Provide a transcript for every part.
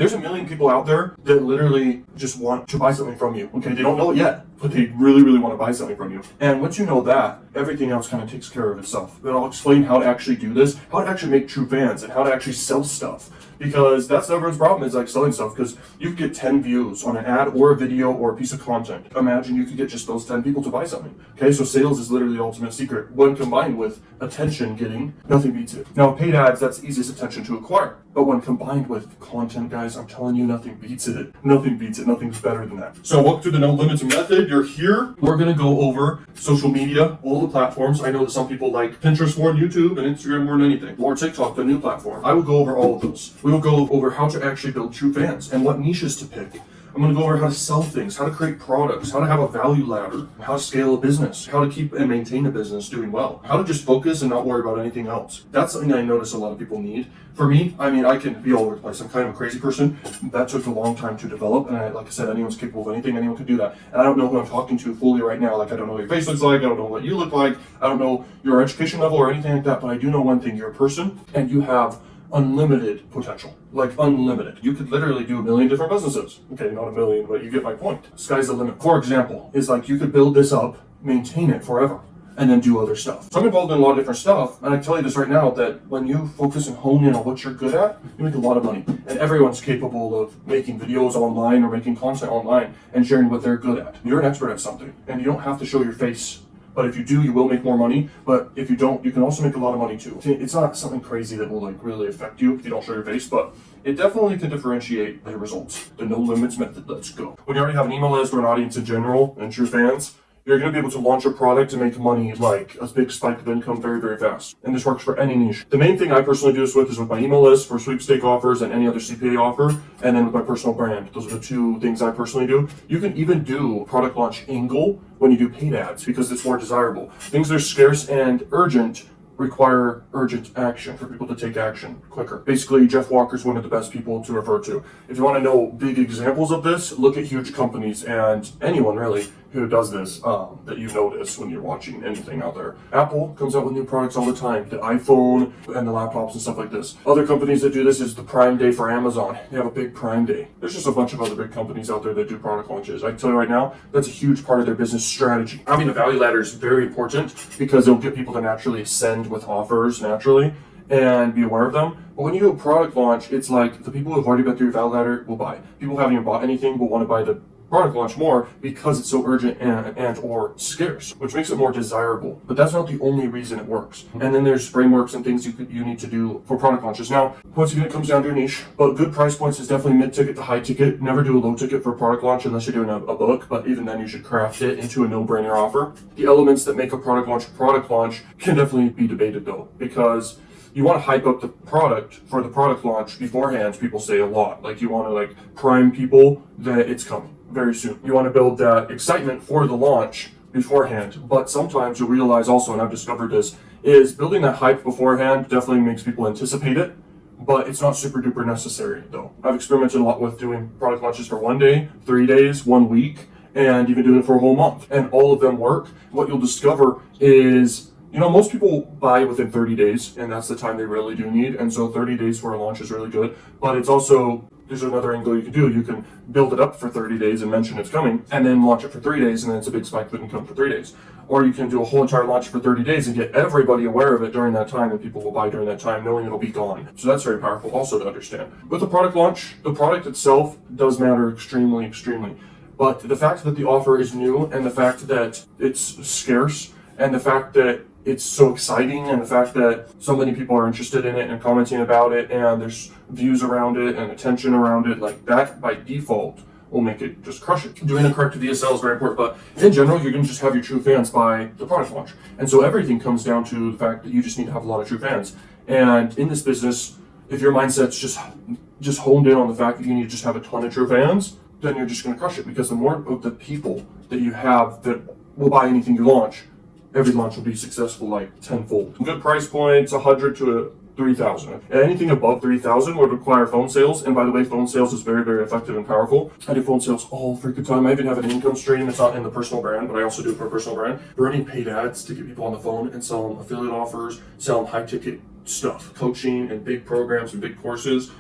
There's a million people out there that literally just want to buy something from you. Okay, they don't know it yet, but they really, really want to buy something from you. And once you know that, everything else kind of takes care of itself. But I'll explain how to actually do this, how to actually make true fans, and how to actually sell stuff. Because that's everyone's problem, is like selling stuff, because you could get 10 views on an ad or a video or a piece of content. Imagine you could get just those 10 people to buy something. Okay, so sales is literally the ultimate secret. When combined with attention getting, nothing beats it. Now, paid ads, that's the easiest attention to acquire. But when combined with content, guys, I'm telling you, nothing beats it. Nothing beats it. Nothing's better than that. So welcome to the No Limits method. You're here. We're going to go over social media, all the platforms. I know that some people like Pinterest more than YouTube and Instagram more than anything, or TikTok, the new platform. I will go over all of those. We will go over how to actually build true fans and what niches to pick. I'm going to go over how to sell things, how to create products, how to have a value ladder, how to scale a business, how to keep and maintain a business doing well, how to just focus and not worry about anything else. That's something I notice a lot of people need. For me, I mean, I can be all over the place. I'm kind of a crazy person. That took a long time to develop. And like I said, anyone's capable of anything. Anyone can do that. And I don't know who I'm talking to fully right now. Like, I don't know what your face looks like. I don't know what you look like. I don't know your education level or anything like that. But I do know one thing. You're a person and you have unlimited potential, like unlimited. You could literally do a million different businesses. Okay, not a million, but you get my point. Sky's the limit. For example, is like you could build this up, maintain it forever, and then do other stuff. So I'm involved in a lot of different stuff, and I tell you this right now, that when you focus and hone in on what you're good at, you make a lot of money. And everyone's capable of making videos online or making content online and sharing what they're good at. You're an expert at something, and you don't have to show your face. But if you do, you will make more money. But if you don't, you can also make a lot of money too. It's not something crazy that will like really affect you if you don't show your face, but it definitely can differentiate the results. The No Limits method, let's go. When you already have an email list or an audience in general and true fans, you're going to be able to launch a product and make money like a big spike of income very, very fast. And this works for any niche. The main thing I personally do this with is with my email list for sweepstake offers and any other CPA offer, and then with my personal brand. Those are the two things I personally do. You can even do product launch angle when you do paid ads because it's more desirable. Things that are scarce and urgent require urgent action for people to take action quicker. Basically, Jeff Walker's one of the best people to refer to. If you want to know big examples of this, look at huge companies and anyone really who does this that you notice when you're watching anything out there. Apple comes out with new products all the time, the iPhone and the laptops and stuff like this. Other companies that do this is the Prime Day for Amazon. They have a big Prime Day. There's just a bunch of other big companies out there that do product launches. I can tell you right now, that's a huge part of their business strategy. I mean, the value ladder is very important because it'll get people to naturally ascend with offers naturally and be aware of them. But when you do a product launch, it's like the people who have already been through your value ladder will buy. People who haven't even bought anything will want to buy the product launch more because it's so urgent and or scarce, which makes it more desirable. But that's not the only reason it works. And then there's frameworks and things you need to do for product launches. Now, once again, it comes down to your niche, but good price points is definitely mid-ticket to high-ticket. Never do a low-ticket for a product launch unless you're doing a book, but even then you should craft it into a no-brainer offer. The elements that make a product launch can definitely be debated though, because you want to hype up the product for the product launch beforehand. People say a lot, like you want to like prime people that it's coming very soon. You want to build that excitement for the launch beforehand, but sometimes you'll realize also, and I've discovered this, is building that hype beforehand definitely makes people anticipate it, but it's not super duper necessary though. I've experimented a lot with doing product launches for 1 day, 3 days, 1 week, and even doing it for a whole month, and all of them work. What you'll discover is, you know, most people buy within 30 days, and that's the time they really do need, and so 30 days for a launch is really good, but it's also, there's another angle you can do. You can build it up for 30 days and mention it's coming, and then launch it for 3 days, and then it's a big spike that can come for 3 days. Or you can do a whole entire launch for 30 days and get everybody aware of it during that time, and people will buy during that time knowing it'll be gone. So that's very powerful also to understand. With the product launch, the product itself does matter extremely, extremely. But the fact that the offer is new, and the fact that it's scarce, and the fact that it's so exciting, and the fact that so many people are interested in it and commenting about it, and there's views around it and attention around it, like that by default will make it just crush it. Doing a correct VSL is very important, but in general, you're going to just have your true fans by the product launch. And so everything comes down to the fact that you just need to have a lot of true fans. And in this business, if your mindset's just honed in on the fact that you need to just have a ton of true fans, then you're just going to crush it, because the more of the people that you have that will buy anything you launch, every launch will be successful like tenfold. Good price points, 100 to 3,000. Anything above 3,000 would require phone sales. And by the way, phone sales is very, very effective and powerful. I do phone sales all freaking time. I even have an income stream. It's not in the personal brand, but I also do it for a personal brand. Running paid ads to get people on the phone and sell them affiliate offers, sell them high ticket stuff, coaching and big programs and big courses.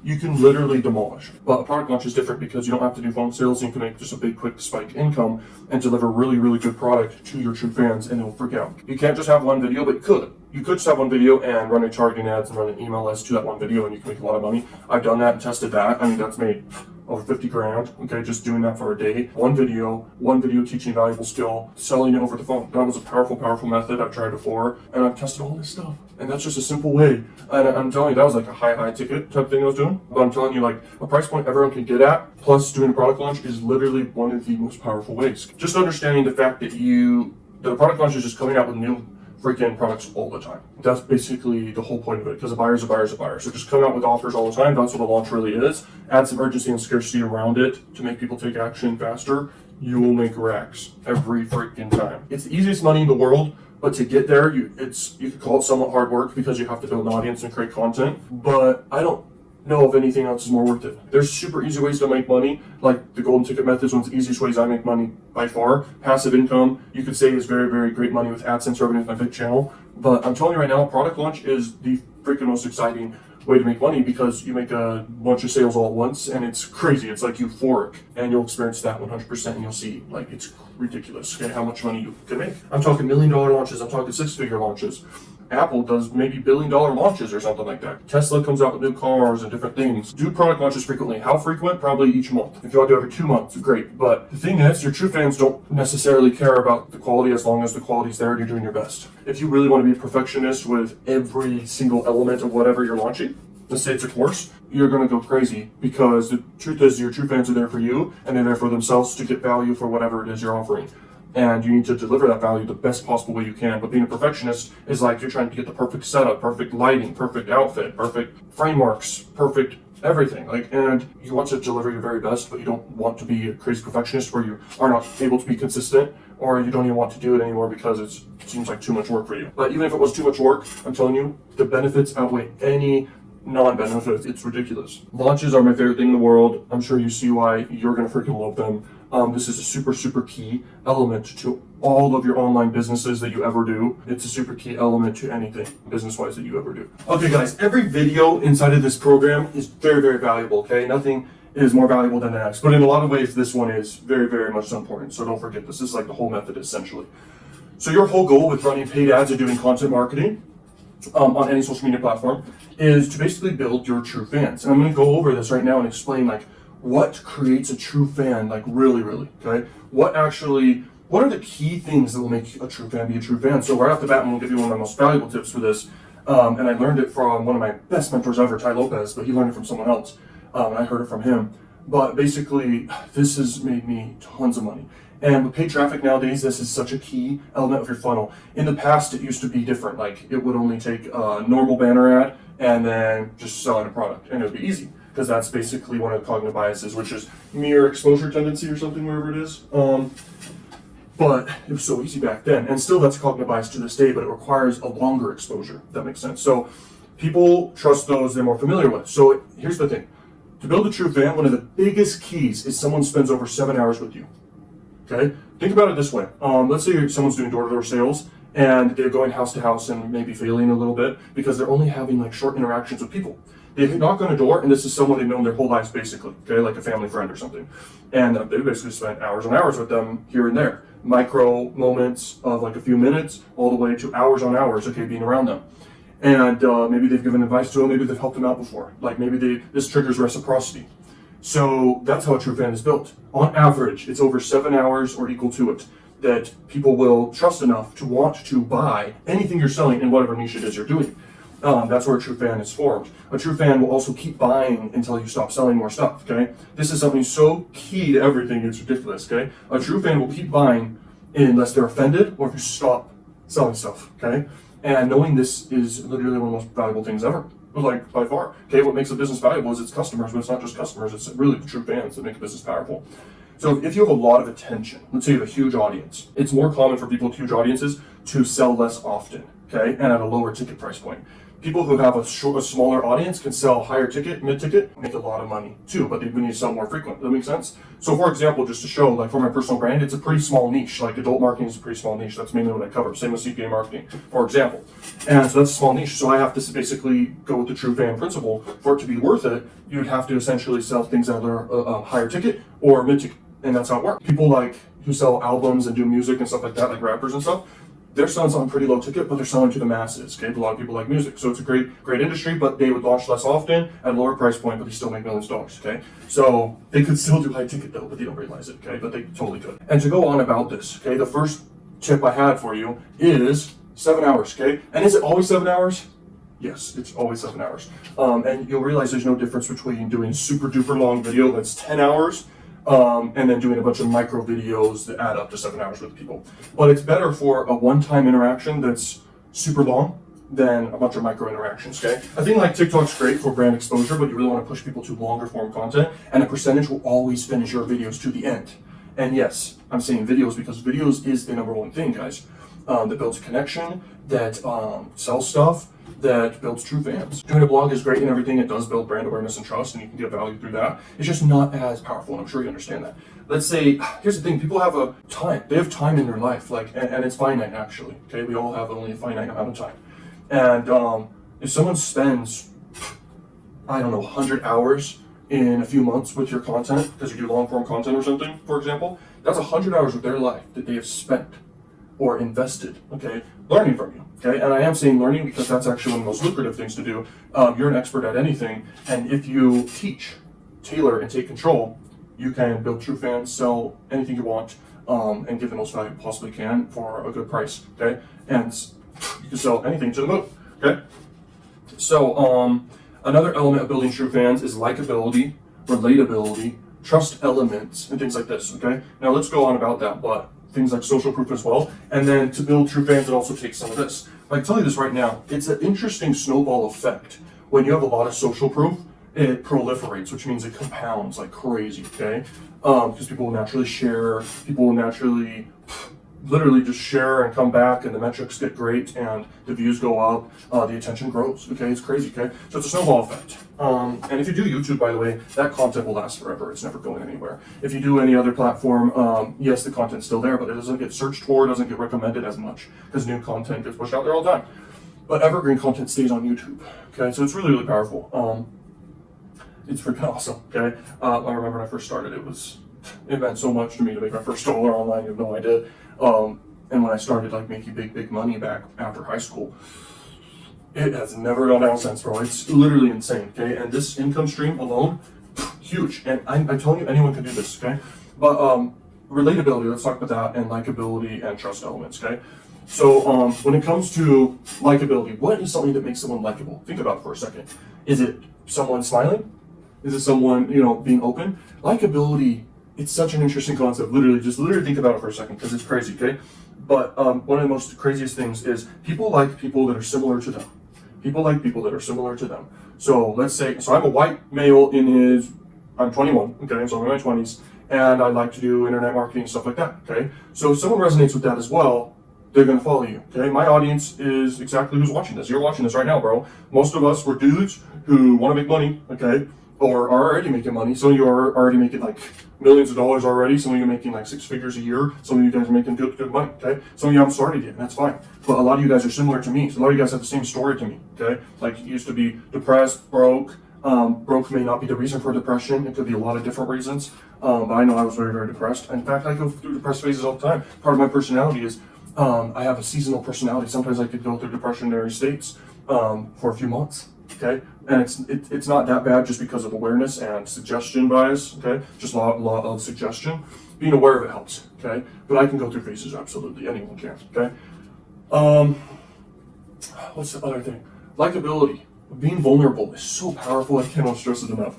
you can literally demolish. But a product launch is different because you don't have to do phone sales, and you can make just a big quick spike income and deliver really, really good product to your true fans, and they'll freak out. You can't just have one video, but you could. You could just have one video and run a targeting ads and run an email list to that one video, and you can make a lot of money. I've done that and tested that. I mean, that's made over 50 grand, okay, just doing that for a day. One video teaching a valuable skill, selling it over the phone. That was a powerful, powerful method. I've tried before, and I've tested all this stuff. And that's just a simple way. And I'm telling you, that was like a high ticket type thing I was doing. But I'm telling you, like, a price point everyone can get at, plus doing a product launch is literally one of the most powerful ways. Just understanding the fact that a product launch is just coming out with new freaking products all the time. That's basically the whole point of it, because a buyer is a buyer is a buyer. So just come out with offers all the time. That's what a launch really is. Add some urgency and scarcity around it to make people take action faster. You will make racks every freaking time. It's the easiest money in the world, but to get there, you could call it somewhat hard work because you have to build an audience and create content. But I don't know if anything else is more worth it. There's super easy ways to make money, like the golden ticket method is one of the easiest ways I make money by far. Passive income, you could say, is very, very great money with AdSense revenue with my big channel. But I'm telling you right now, product launch is the freaking most exciting way to make money because you make a bunch of sales all at once, and it's crazy. It's like euphoric, and you'll experience that 100%, and you'll see, like, it's ridiculous, okay, how much money you can make. I'm talking $1 million launches. I'm talking 6-figure launches. Apple does maybe $1 billion launches or something like that. Tesla comes out with new cars and different things. Do product launches frequently. How frequent? Probably each month. If you want to do every 2 months, great. But the thing is, your true fans don't necessarily care about the quality as long as the quality's there and you're doing your best. If you really want to be a perfectionist with every single element of whatever you're launching, let's say it's a course, you're going to go crazy, because the truth is your true fans are there for you, and they're there for themselves to get value for whatever it is you're offering. And you need to deliver that value the best possible way you can. But being a perfectionist is like you're trying to get the perfect setup, perfect lighting, perfect outfit, perfect frameworks, perfect everything. And you want to deliver your very best, but you don't want to be a crazy perfectionist where you are not able to be consistent, or you don't even want to do it anymore because it seems like too much work for you. But even if it was too much work, I'm telling you, the benefits outweigh any non-benefits. It's ridiculous. Launches are my favorite thing in the world. I'm sure you see why. You're going to freaking love them. This is a super, super key element to all of your online businesses that you ever do. It's a super key element to anything business-wise that you ever do. Okay, guys, every video inside of this program is very, very valuable, okay? Nothing is more valuable than the next. But in a lot of ways, this one is very, very much so important. So don't forget this. This is like the whole method, essentially. So your whole goal with running paid ads and doing content marketing on any social media platform is to basically build your true fans. And I'm going to go over this right now and explain, like, what creates a true fan, like really, okay? What are the key things that will make a true fan be a true fan? So right off the bat, I'm gonna give you one of my most valuable tips for this. And I learned it from one of my best mentors ever, Ty Lopez, but he learned it from someone else. And I heard it from him. But basically, this has made me tons of money. And with paid traffic nowadays, this is such a key element of your funnel. In the past, it used to be different. Like, it would only take a normal banner ad and then just selling a product, and it would be easy, because that's basically one of the cognitive biases, which is mere exposure tendency or something, wherever it is. But it was so easy back then, and still that's a cognitive bias to this day, but it requires a longer exposure, if that makes sense. So people trust those they're more familiar with. So here's the thing. To build a true fan, one of the biggest keys is someone spends over 7 hours with you, okay? Think about it this way. Let's say someone's doing door-to-door sales, and they're going house to house and maybe failing a little bit because they're only having like short interactions with people. They knock on a door, and this is someone they've known their whole lives, basically, okay, like a family friend or something. And they basically spent hours and hours with them here and there. Micro moments of like a few minutes, all the way to hours on hours, okay, being around them. And maybe they've given advice to them, maybe they've helped them out before. Like maybe this triggers reciprocity. So that's how a true fan is built. On average, it's over 7 hours or equal to it that people will trust enough to want to buy anything you're selling in whatever niche it is you're doing. That's where a true fan is formed. A true fan will also keep buying until you stop selling more stuff, okay? This is something so key to everything, it's ridiculous, okay? A true fan will keep buying unless they're offended or if you stop selling stuff, okay? And knowing this is literally one of the most valuable things ever, like by far. Okay, what makes a business valuable is its customers, but it's not just customers, it's really the true fans that make a business powerful. So if you have a lot of attention, let's say you have a huge audience, it's more common for people with huge audiences to sell less often, okay, and at a lower ticket price point. People who have a smaller audience can sell higher ticket, mid-ticket, make a lot of money too, but they need to sell more frequent. Does that make sense? So for example, just to show, like for my personal brand, it's a pretty small niche. Like adult marketing is a pretty small niche. That's mainly what I cover. Same with CPA marketing, for example. And so that's a small niche. So I have to basically go with the true fan principle. For it to be worth it, you'd have to essentially sell things that are higher ticket or mid-ticket. And that's how it works. People like who sell albums and do music and stuff like that, like rappers and stuff, they're selling something pretty low ticket, but they're selling to the masses. Okay, a lot of people like music, so it's a great industry. But they would launch less often at a lower price point, but they still make millions of dollars. Okay, so they could still do high ticket though, but they don't realize it. Okay, but they totally could. And to go on about this, okay, the first tip I had for you is 7 hours. Okay, and is it always 7 hours? Yes, it's always 7 hours. And you'll realize there's no difference between doing super duper long video that's 10 hours. And then doing a bunch of micro videos that add up to 7 hours with people. But it's better for a one-time interaction that's super long than a bunch of micro interactions, okay? I think like TikTok's great for brand exposure, but you really want to push people to longer form content, and a percentage will always finish your videos to the end. And yes, I'm saying videos because videos is the number one thing, guys, that builds a connection, that sells stuff, that builds true fans. Doing a blog is great and everything. It does build brand awareness and trust, and you can get value through that. It's just not as powerful, and I'm sure you understand that. Let's say, here's the thing, people have a time. They have time in their life, like, and it's finite actually, okay? We all have only a finite amount of time. And if someone spends, I don't know, 100 hours in a few months with your content, because you do long form content or something, for example, that's 100 hours of their life that they have spent or invested, okay, learning from you, okay? And I am saying learning because that's actually one of the most lucrative things to do. You're an expert at anything, and if you teach, tailor, and take control, you can build true fans, sell anything you want, and give the most value you possibly can for a good price, okay? And you can sell anything to the moon, okay? So, another element of building true fans is likability, relatability, trust elements, and things like this, okay? Now let's go on about that, but things like social proof as well. And then to build true fans, it also takes some of this. I can tell you this right now, it's an interesting snowball effect. When you have a lot of social proof, it proliferates, which means it compounds like crazy, okay? Because people will naturally share, people will naturally literally just share and come back, and the metrics get great, and the views go up, the attention grows, okay? It's crazy, okay? So it's a snowball effect. And if you do YouTube, by the way, that content will last forever. It's never going anywhere. If you do any other platform, yes, the content's still there, but it doesn't get searched for, doesn't get recommended as much, because new content gets pushed out there all the time. But evergreen content stays on YouTube, okay? So it's really, really powerful. It's freaking awesome, okay? I remember when I first started, it meant so much to me to make my first dollar online, you have no idea. And when I started like making big money back after high school, it has never gone down since, bro. It's literally insane, okay? And this income stream alone, huge. And I'm telling you, anyone can do this, okay? But relatability, let's talk about that, and likability and trust elements, okay? So when it comes to likability, what is something that makes someone likable? Think about it for a second. Is it someone smiling? Is it someone, being open? Likability, it's such an interesting concept. Literally think about it for a second, because it's crazy, okay? But one of the most craziest things is people like people that are similar to them. People like people that are similar to them. So let's say, I'm a white male I'm 21, okay, so I'm in my 20s, and I like to do internet marketing and stuff like that, okay? So if someone resonates with that as well, they're gonna follow you, okay? My audience is exactly who's watching this. You're watching this right now, bro. Most of us, we're dudes who wanna make money, okay? Or are already making money. Some of you are already making like millions of dollars already. Some of you are making like 6 figures a year. Some of you guys are making good money, okay? Some of you haven't started yet, and that's fine. But a lot of you guys are similar to me. So a lot of you guys have the same story to me, okay? Like you used to be depressed, broke. Broke may not be the reason for depression. It could be a lot of different reasons. But I know I was very, very depressed. In fact, I go through depressed phases all the time. Part of my personality is I have a seasonal personality. Sometimes I could go through depressionary states for a few months. Okay, and it's not that bad just because of awareness and suggestion bias. Okay, just law of suggestion. Being aware of it helps. Okay, but I can go through phases. Absolutely, anyone can. Okay. What's the other thing? Likability. Being vulnerable is so powerful. I cannot stress it enough.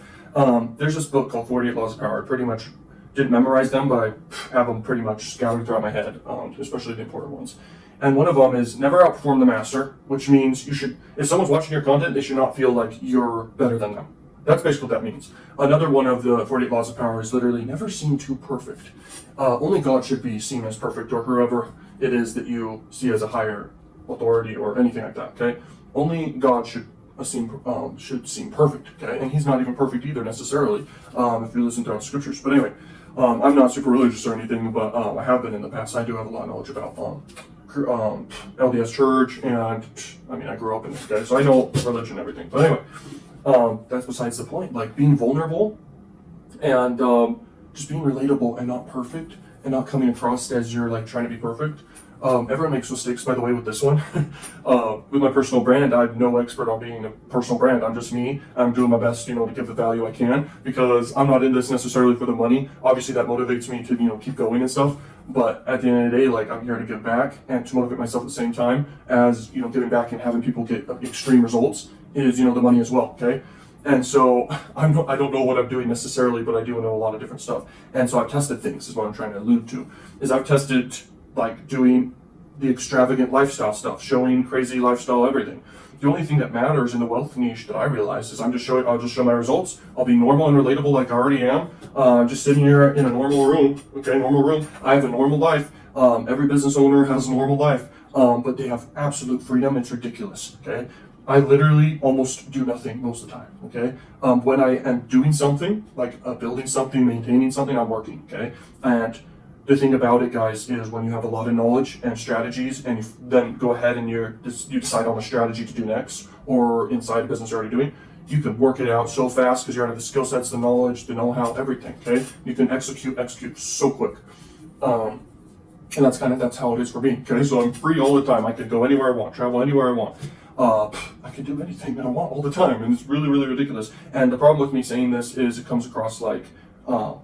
There's this book called 48 Laws of Power. I pretty much didn't memorize them, but I have them pretty much scattered throughout my head, especially the important ones. And one of them is never outperform the master, which means if someone's watching your content, they should not feel like you're better than them. That's basically what that means. Another one of the 48 Laws of Power is literally never seem too perfect. Only God should be seen as perfect, or whoever it is that you see as a higher authority or anything like that, okay? only God should seem perfect, okay? And he's not even perfect either necessarily, if you listen throughout scriptures. But anyway, I'm not super religious or anything, but I have been in the past. I do have a lot of knowledge about LDS Church, and I mean, I grew up in it, okay? So I know religion and everything. But anyway, that's besides the point. Like, being vulnerable and just being relatable and not perfect and not coming across as you're like trying to be perfect. Everyone makes mistakes, by the way, with this one. With my personal brand, I'm no expert on being a personal brand. I'm just me. I'm doing my best, to give the value I can, because I'm not in this necessarily for the money. Obviously, that motivates me to, keep going and stuff. But at the end of the day, like, I'm here to give back and to motivate myself at the same time as, giving back and having people get extreme results is, the money as well, okay? And so I don't know what I'm doing necessarily, but I do know a lot of different stuff. And so I've tested things, is what I'm trying to allude to. Is I've tested like doing the extravagant lifestyle stuff, showing crazy lifestyle everything. The only thing that matters in the wealth niche that I realize is I'll just show my results. I'll be normal and relatable like I already am. Just sitting here in a normal room, okay, normal room. I have a normal life. Every business owner has a normal life, but they have absolute freedom. It's ridiculous, okay? I literally almost do nothing most of the time, okay? When I am doing something, like building something, maintaining something, I'm working, okay? And the thing about it, guys, is when you have a lot of knowledge and strategies, and you then go ahead and you decide on a strategy to do next, or inside a business you're already doing, you can work it out so fast because you already have the skill sets, the knowledge, the know-how, everything, okay? You can execute so quick. And that's how it is for me, okay? So I'm free all the time. I can go anywhere I want, travel anywhere I want. I can do anything that I want all the time, and it's really, really ridiculous. And the problem with me saying this is it comes across like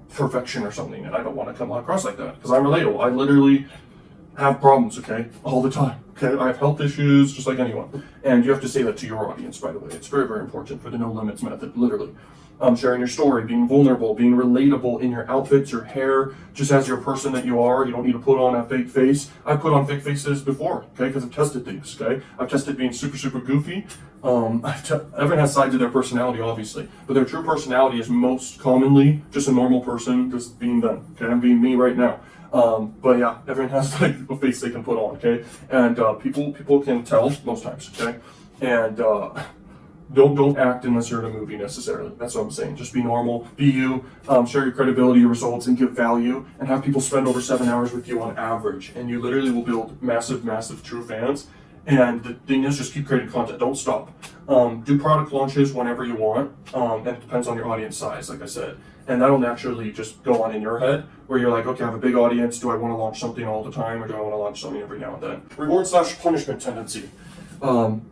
perfection or something, and I don't want to come across like that because I'm relatable. I literally have problems, okay, all the time. Okay, I have health issues just like anyone, and you have to say that to your audience. By the way, it's very, very important for the no limits method. Literally, sharing your story, being vulnerable, being relatable in your outfits, your hair, just as your person that you are. You don't need to put on a fake face. I put on fake faces before, okay, because I've tested things. Okay, I've tested being super, super goofy. Everyone has sides of their personality, obviously, but their true personality is most commonly just a normal person, just being them. Okay, I'm being me right now. But yeah, everyone has like a face they can put on, okay? And people can tell most times, okay? And don't act unless you're in a movie necessarily. That's what I'm saying. Just be normal, be you, share your credibility, your results, and give value, and have people spend over 7 hours with you on average. And you literally will build massive, massive true fans. And the thing is, just keep creating content. Don't stop. Do product launches whenever you want. And it depends on your audience size, like I said. And that'll naturally just go on in your head, where you're like, okay, I have a big audience. Do I want to launch something all the time, or do I want to launch something every now and then? Reward/punishment tendency.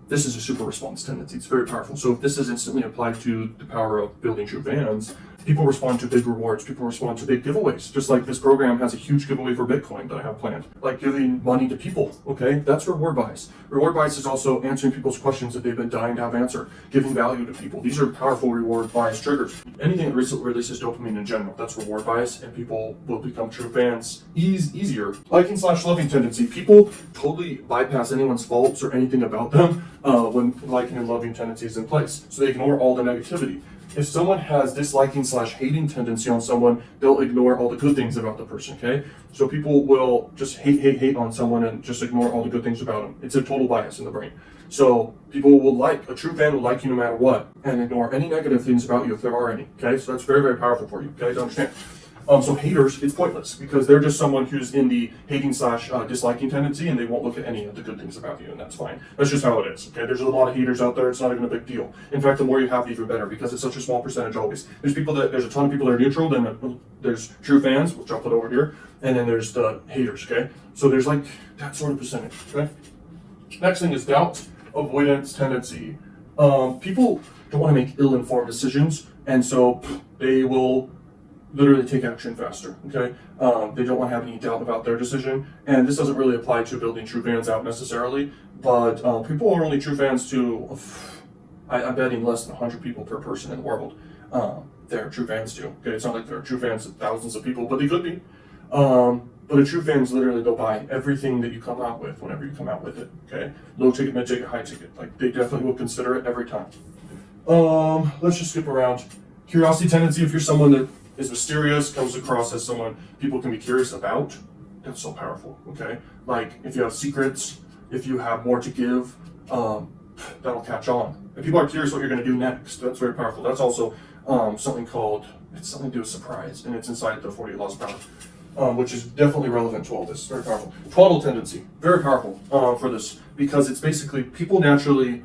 This is a super response tendency. It's very powerful. So if this is instantly applied to the power of building true fans, people respond to big rewards. People respond to big giveaways. Just like this program has a huge giveaway for Bitcoin that I have planned. Like giving money to people, okay? That's reward bias. Reward bias is also answering people's questions that they've been dying to have answered, giving value to people. These are powerful reward bias triggers. Anything that releases dopamine in general, that's reward bias, and people will become true fans easier. Liking/loving tendency. People totally bypass anyone's faults or anything about them when liking and loving tendency is in place. So they ignore all the negativity. If someone has disliking/hating tendency on someone, they'll ignore all the good things about the person, okay? So people will just hate on someone and just ignore all the good things about them. It's a total bias in the brain. So people will a true fan will like you no matter what, and ignore any negative things about you if there are any, okay? So that's very, very powerful for you, okay, to understand. So haters, it's pointless because they're just someone who's in the hating/disliking tendency, and they won't look at any of the good things about you, and that's fine. That's just how it is, okay? There's a lot of haters out there. It's not even a big deal. In fact, the more you have, the even better, because it's such a small percentage always. There's a ton of people that are neutral, then there's true fans, which I'll put over here, and then there's the haters, okay? So there's like that sort of percentage, okay? Next thing is doubt avoidance tendency. People don't want to make ill-informed decisions, and so they will literally take action faster, okay? They don't want to have any doubt about their decision, and this doesn't really apply to building true fans out necessarily, but people are only true fans to, I'm betting less than 100 people per person in the world. They're true fans to, okay? It's not like they're true fans to thousands of people, but they could be. But a true fan is literally, they'll buy everything that you come out with whenever you come out with it, okay? Low ticket, mid ticket, high ticket. Like, they definitely will consider it every time. Let's just skip around. Curiosity tendency, if you're someone that is mysterious, comes across as someone people can be curious about, that's so powerful, okay? Like, if you have secrets, if you have more to give, that'll catch on. And people are curious what you're going to do next. That's very powerful. That's also something called, it's something to do with surprise, and it's inside the 48 Laws of Power, which is definitely relevant to all this. Very powerful. Twaddle tendency, very powerful for this, because it's basically people naturally,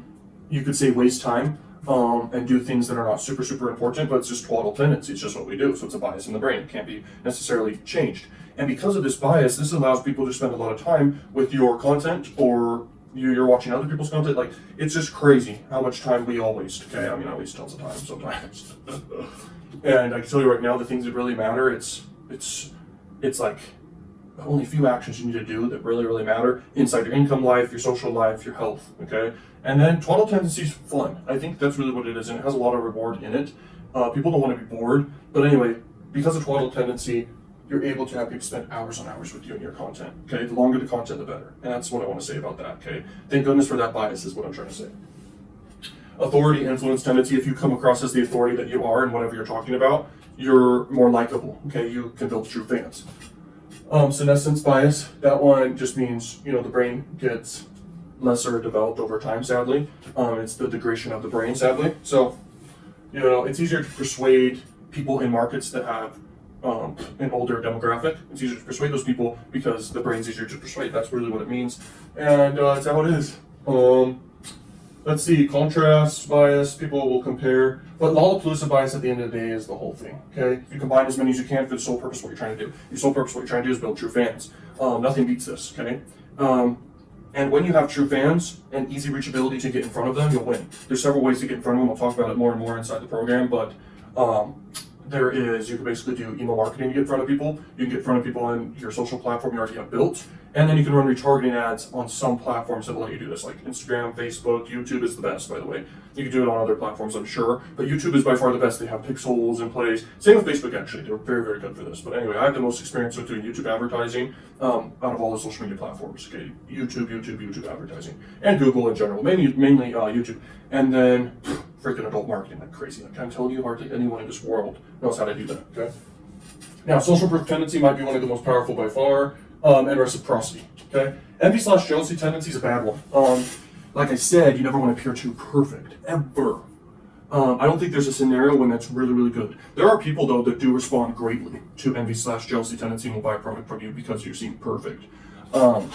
you could say, waste time and do things that are not super, super important, but it's just twaddle tendency. It's just what we do. So it's a bias in the brain. It can't be necessarily changed. And because of this bias, this allows people to spend a lot of time with your content, or you're watching other people's content. Like, it's just crazy how much time we all waste. Okay, I mean, I waste tons of time sometimes. And I can tell you right now, the things that really matter, it's like only a few actions you need to do that really, really matter inside your income life, your social life, your health. Okay, and then twaddle tendency is fun. I think that's really what it is, and it has a lot of reward in it. People don't want to be bored, but anyway, because of twaddle tendency, you're able to have people spend hours on hours with you and your content. Okay, the longer the content, the better. And that's what I want to say about that. Okay, thank goodness for that bias is what I'm trying to say. Authority, influence, tendency. If you come across as the authority that you are in whatever you're talking about, you're more likable. Okay, you can build true fans. Senescence bias. That one just means the brain gets lesser developed over time. Sadly, it's the degradation of the brain. Sadly, so it's easier to persuade people in markets that have an older demographic. It's easier to persuade those people because the brain's easier to persuade. That's really what it means, and that's how it is. Let's see, contrast bias. People will compare, but Lollapalooza bias at the end of the day is the whole thing. Okay, you combine as many as you can for the sole purpose of what you're trying to do. Your sole purpose of what you're trying to do is build true fans. Nothing beats this. Okay. And when you have true fans and easy reachability to get in front of them, you'll win. There's several ways to get in front of them. We'll talk about it more and more inside the program, but you can basically do email marketing to get in front of people. You can get in front of people on your social platform you already have built. And then you can run retargeting ads on some platforms that will let you do this, like Instagram, Facebook. YouTube is the best, by the way. You can do it on other platforms, I'm sure. But YouTube is by far the best. They have pixels in place. Same with Facebook, actually. They're very, very good for this. But anyway, I have the most experience with doing YouTube advertising out of all the social media platforms. Okay, YouTube advertising. And Google in general. Mainly YouTube. And then freaking adult marketing like crazy. Like, I'm telling you, hardly anyone in this world knows how to do that. Okay. Now, social proof tendency might be one of the most powerful by far, and reciprocity. Okay. Envy/jealousy tendency is a bad one. Like I said, you never want to appear too perfect ever. I don't think there's a scenario when that's really, really good. There are people though that do respond greatly to envy/jealousy tendency and will buy a product from you because you seem perfect. And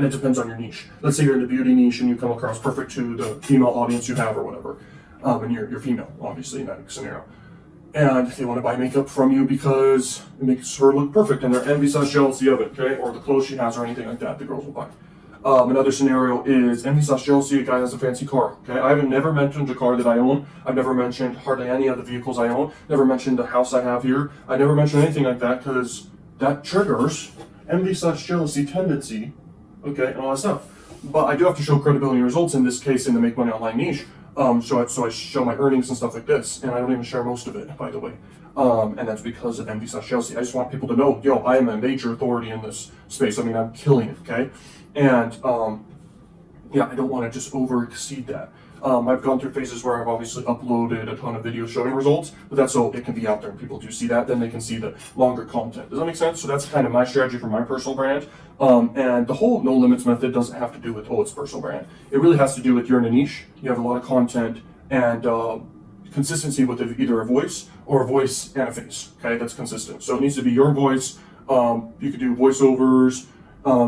it depends on your niche. Let's say you're in the beauty niche and you come across perfect to the female audience you have or whatever. And you're female, obviously, in that scenario. And they want to buy makeup from you because it makes her look perfect and they're envy/jealousy of it, okay? Or the clothes she has or anything like that, the girls will buy. Another scenario is envy/jealousy, a guy has a fancy car, okay? I have never mentioned a car that I own. I've never mentioned hardly any of the vehicles I own. Never mentioned the house I have here. I never mentioned anything like that because that triggers envy/jealousy tendency, okay, and all that stuff. But I do have to show credibility and results in this case in the Make Money Online niche. So I show my earnings and stuff like this, and I don't even share most of it, by the way. And that's because of envy/jealousy. I just want people to know, I am a major authority in this space. I mean, I'm killing it, okay? And I don't want to just over exceed that. I've gone through phases where I've obviously uploaded a ton of videos showing results, but that's so it can be out there and people do see that, then they can see the longer content. Does that make sense? So that's kind of my strategy for my personal brand. And the whole no limits method doesn't have to do with, it's personal brand. It really has to do with you're in a niche, you have a lot of content, and consistency with either a voice or a voice and a face, okay? That's consistent. So it needs to be your voice. You could do voiceovers,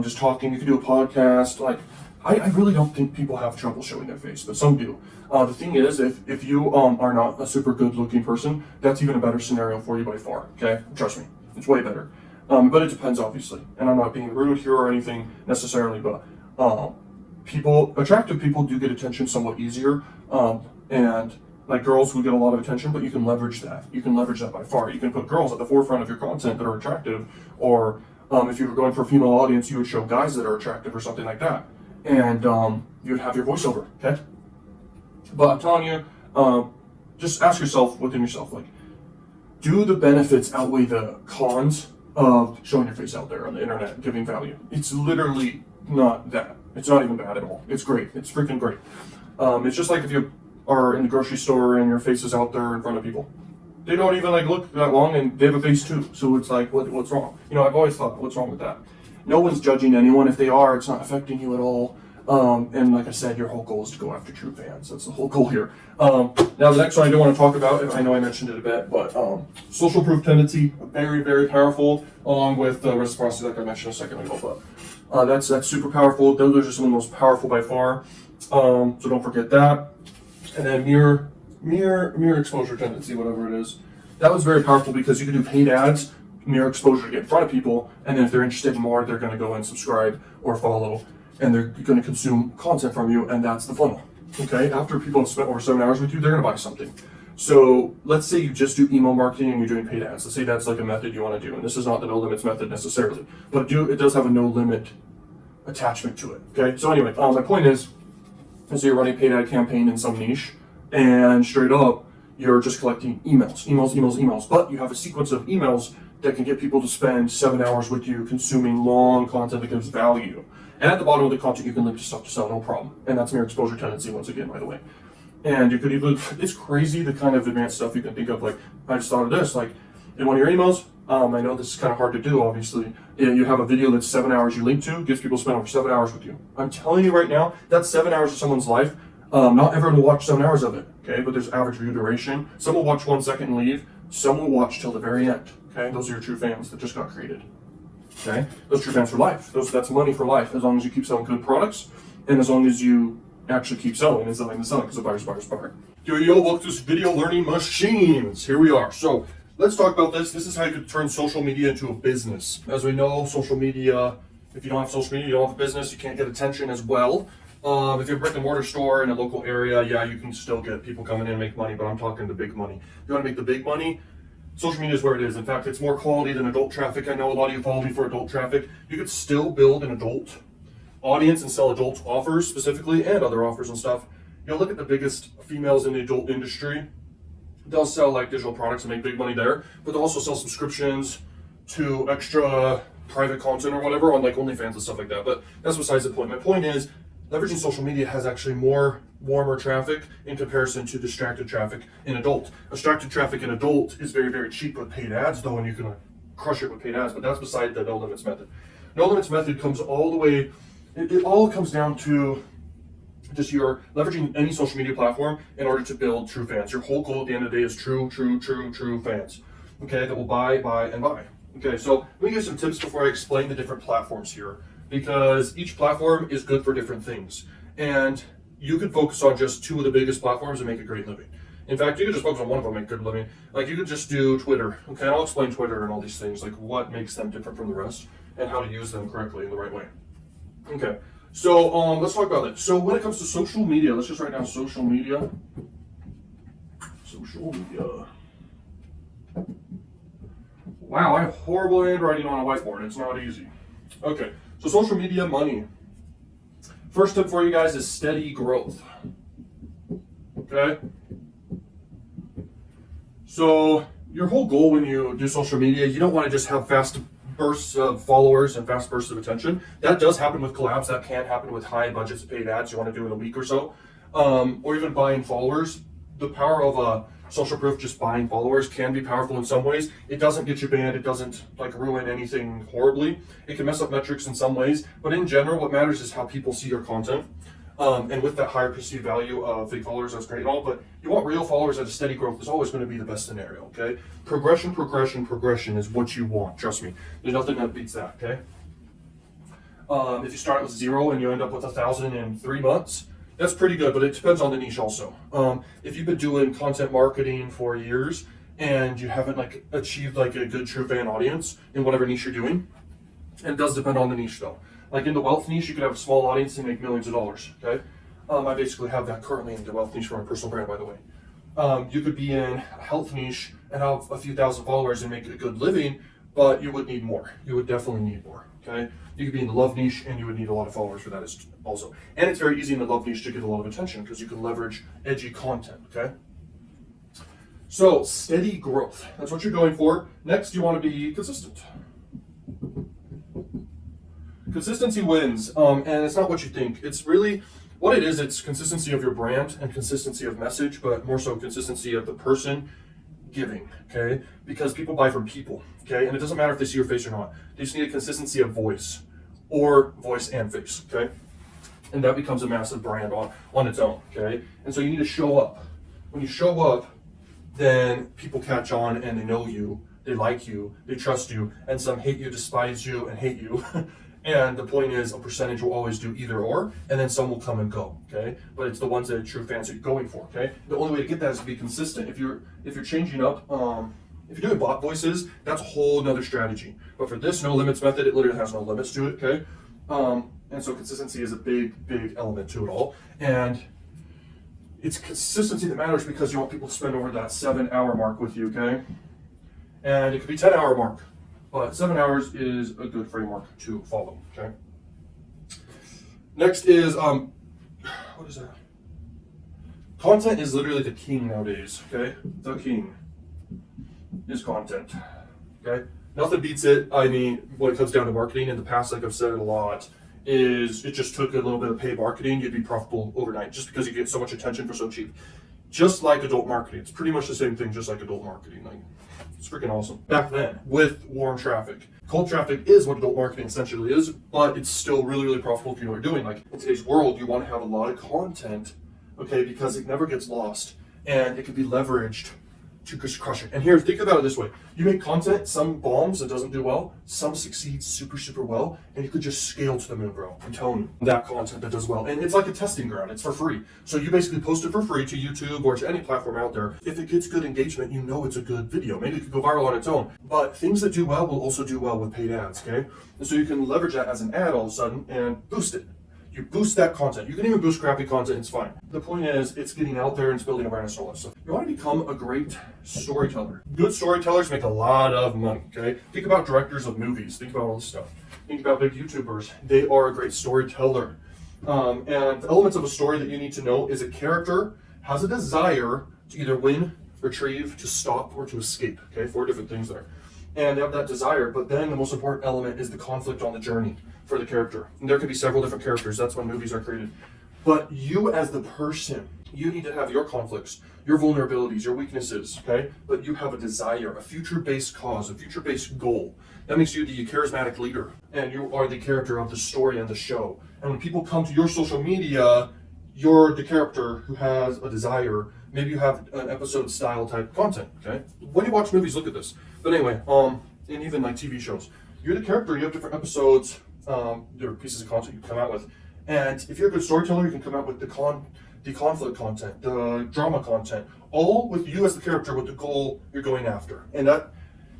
just talking, you could do a podcast, like, I really don't think people have trouble showing their face, but some do. The thing is, if you are not a super good looking person, that's even a better scenario for you by far, okay? Trust me, it's way better. But it depends, obviously. And I'm not being rude here or anything necessarily, but attractive people do get attention somewhat easier. And like girls will get a lot of attention, but you can leverage that. You can leverage that by far. You can put girls at the forefront of your content that are attractive, or if you were going for a female audience, you would show guys that are attractive or something like that. And you'd have your voiceover, okay? But I'm telling you, just ask yourself within yourself, like, do the benefits outweigh the cons of showing your face out there on the internet, giving value? It's literally not that. It's not even bad at all. It's great. It's freaking great. It's just like if you are in the grocery store and your face is out there in front of people. They don't even look that long and they have a face too. So it's like, what's wrong? I've always thought, what's wrong with that? No one's judging anyone. If they are, it's not affecting you at all. And like I said, your whole goal is to go after true fans. That's the whole goal here. Now, the next one I do want to talk about, I know I mentioned it a bit, but social proof tendency, very, very powerful, along with reciprocity, like I mentioned a second ago. But that's super powerful. Those are some of the most powerful by far. So don't forget that. And then mirror exposure tendency, whatever it is. That was very powerful because you can do paid ads, mirror exposure to get in front of people, and then if they're interested in more, they're going to go and subscribe or follow, and they're going to consume content from you, and that's the funnel. Okay, after people have spent over 7 hours with you, they're going to buy something. So let's say you just do email marketing and you're doing paid ads. Let's say that's like a method you want to do, and this is not the no limits method necessarily, but it does have a no limit attachment to it. Okay, so anyway, my point is you're running a paid ad campaign in some niche, and straight up, you're just collecting emails, but you have a sequence of emails that can get people to spend 7 hours with you consuming long content that gives value. And at the bottom of the content, you can link to stuff to sell, no problem. And that's mirror exposure tendency, once again, by the way. And you could even, it's crazy the kind of advanced stuff you can think of. Like, I just thought of this, like, in one of your emails, I know this is kind of hard to do, obviously. You have a video that's 7 hours you link to, gets people to spend over 7 hours with you. I'm telling you right now, that's 7 hours of someone's life. Not everyone will watch 7 hours of it, okay? But there's average view duration. Some will watch 1 second and leave. Some will watch till the very end, okay? Those are your true fans that just got created, okay? Those true fans for life. That's money for life, as long as you keep selling good products, and as long as you actually keep selling and selling, because the buyers. Yo, welcome to this video learning machines. Here we are. So let's talk about this. This is how you could turn social media into a business. As we know, social media, if you don't have social media, you don't have a business, you can't get attention as well. If you're a brick and mortar store in a local area, yeah, you can still get people coming in and make money, but I'm talking the big money. If you want to make the big money, social media is where it is. In fact, it's more quality than adult traffic. I know a lot of you follow me for adult traffic. You could still build an adult audience and sell adult offers specifically and other offers and stuff. You know, look at the biggest females in the adult industry. They'll sell like digital products and make big money there, but they'll also sell subscriptions to extra private content or whatever on like OnlyFans and stuff like that. But that's besides the point. My point is, leveraging social media has actually more warmer traffic in comparison to distracted traffic in adult. Distracted traffic in adult is very, very cheap with paid ads though, and you can crush it with paid ads, but that's beside the no limits method. No limits method comes all the way, it all comes down to just you're leveraging any social media platform in order to build true fans. Your whole goal at the end of the day is true fans, okay, that will buy. Okay, so let me give you some tips before I explain the different platforms here, because each platform is good for different things. And you could focus on just 2 of the biggest platforms and make a great living. In fact, you could just focus on one of them and make a good living. Like you could just do Twitter, okay? And I'll explain Twitter and all these things, like what makes them different from the rest and how to use them correctly in the right way. Okay, so let's talk about it. So when it comes to social media, let's just write down social media. Social media. Wow, I have horrible handwriting on a whiteboard. It's not easy. Okay, so social media money. First tip for you guys is steady growth. Okay? So your whole goal when you do social media, you don't want to just have fast bursts of followers and fast bursts of attention. That does happen with collabs. That can happen with high budgets of paid ads you want to do in a week or so. Or even buying followers. The power of a social proof, just buying followers, can be powerful in some ways. It doesn't get you banned. It doesn't like ruin anything horribly. It can mess up metrics in some ways, but in general, what matters is how people see your content. And with that higher perceived value of fake followers, that's great and all, but you want real followers at a steady growth is always going to be the best scenario, okay? Progression is what you want, trust me. There's nothing that beats that, okay? If you start with 0 and you end up with 1,000 in 3 months, that's pretty good, but it depends on the niche also. If you've been doing content marketing for years and you haven't like achieved like a good true fan audience in whatever niche you're doing, and it does depend on the niche though. Like in the wealth niche, you could have a small audience and make millions of dollars, okay? I basically have that currently in the wealth niche for my personal brand, by the way. You could be in a health niche and have a few thousand followers and make a good living, but you would need more. You would definitely need more, okay? You could be in the love niche and you would need a lot of followers for that also. And it's very easy in the love niche to get a lot of attention because you can leverage edgy content, okay? So steady growth, that's what you're going for. Next, you want to be consistent. Consistency wins, and it's not what you think. It's really what it is. It's consistency of your brand and consistency of message, but more so consistency of the person giving, okay? Because people buy from people, okay? And it doesn't matter if they see your face or not. They just need a consistency of voice or voice and face, okay? and that becomes a massive brand on its own, okay? And so you need to show up. When you show up, then people catch on and they know you, they like you, they trust you, and some hate you, despise you, and hate you. And the point is, a percentage will always do either or, and then some will come and go, okay? But it's the ones that are true fans that you're going for, okay? The only way to get that is to be consistent. If you're changing up, if you're doing bot voices, that's a whole nother strategy. But for this no limits method, it literally has no limits to it, okay? And so consistency is a big element to it all. And it's consistency that matters because you want people to spend over that 7-hour mark with you, okay? And it could be 10-hour mark, but 7 hours is a good framework to follow, okay? Next is, what is that? Content is literally the king nowadays, okay? The king is content, okay? Nothing beats it. I mean, when it comes down to marketing, in the past, like I've said it a lot, is it just took a little bit of paid marketing, you'd be profitable overnight just because you get so much attention for so cheap. Just like adult marketing. It's pretty much the same thing, just like adult marketing. Like, it's freaking awesome. Back then, with warm traffic. Cold traffic is what adult marketing essentially is, but it's still really profitable if you know what you're doing. Like, in today's world, you want to have a lot of content, okay, because it never gets lost, and it can be leveraged to just crush it. And here, think about it this way. You make content, some bombs, it doesn't do well, some succeeds super well, and you could just scale to the moon, bro. I'm telling you, that content that does well. And it's like a testing ground, it's for free. So you basically post it for free to YouTube or to any platform out there. If it gets good engagement, you know it's a good video. Maybe it could go viral on its own. But things that do well will also do well with paid ads, okay? And so you can leverage that as an ad all of a sudden and boost it. You boost that content. You can even boost crappy content, it's fine. The point is, it's getting out there and it's building awareness and all that stuff. You want to become a great storyteller. Good storytellers make a lot of money, okay? Think about directors of movies. Think about all this stuff. Think about big YouTubers. They are a great storyteller. And the elements of a story that you need to know is a character has a desire to either win, retrieve, to stop, or to escape, okay? 4 different things there. And they have that desire, but then the most important element is the conflict on the journey for the character. And there can be several different characters. That's when movies are created. But you as the person, you need to have your conflicts, your vulnerabilities, your weaknesses, okay? But you have a desire, a future-based cause, a future-based goal. That makes you the charismatic leader. And you are the character of the story and the show. And when people come to your social media, you're the character who has a desire. Maybe you have an episode style type content, okay? When you watch movies, look at this. But anyway, and even like TV shows, you're the character, you have different episodes, there are pieces of content you come out with. And if you're a good storyteller, you can come out with the conflict content, the drama content, all with you as the character with the goal you're going after. And that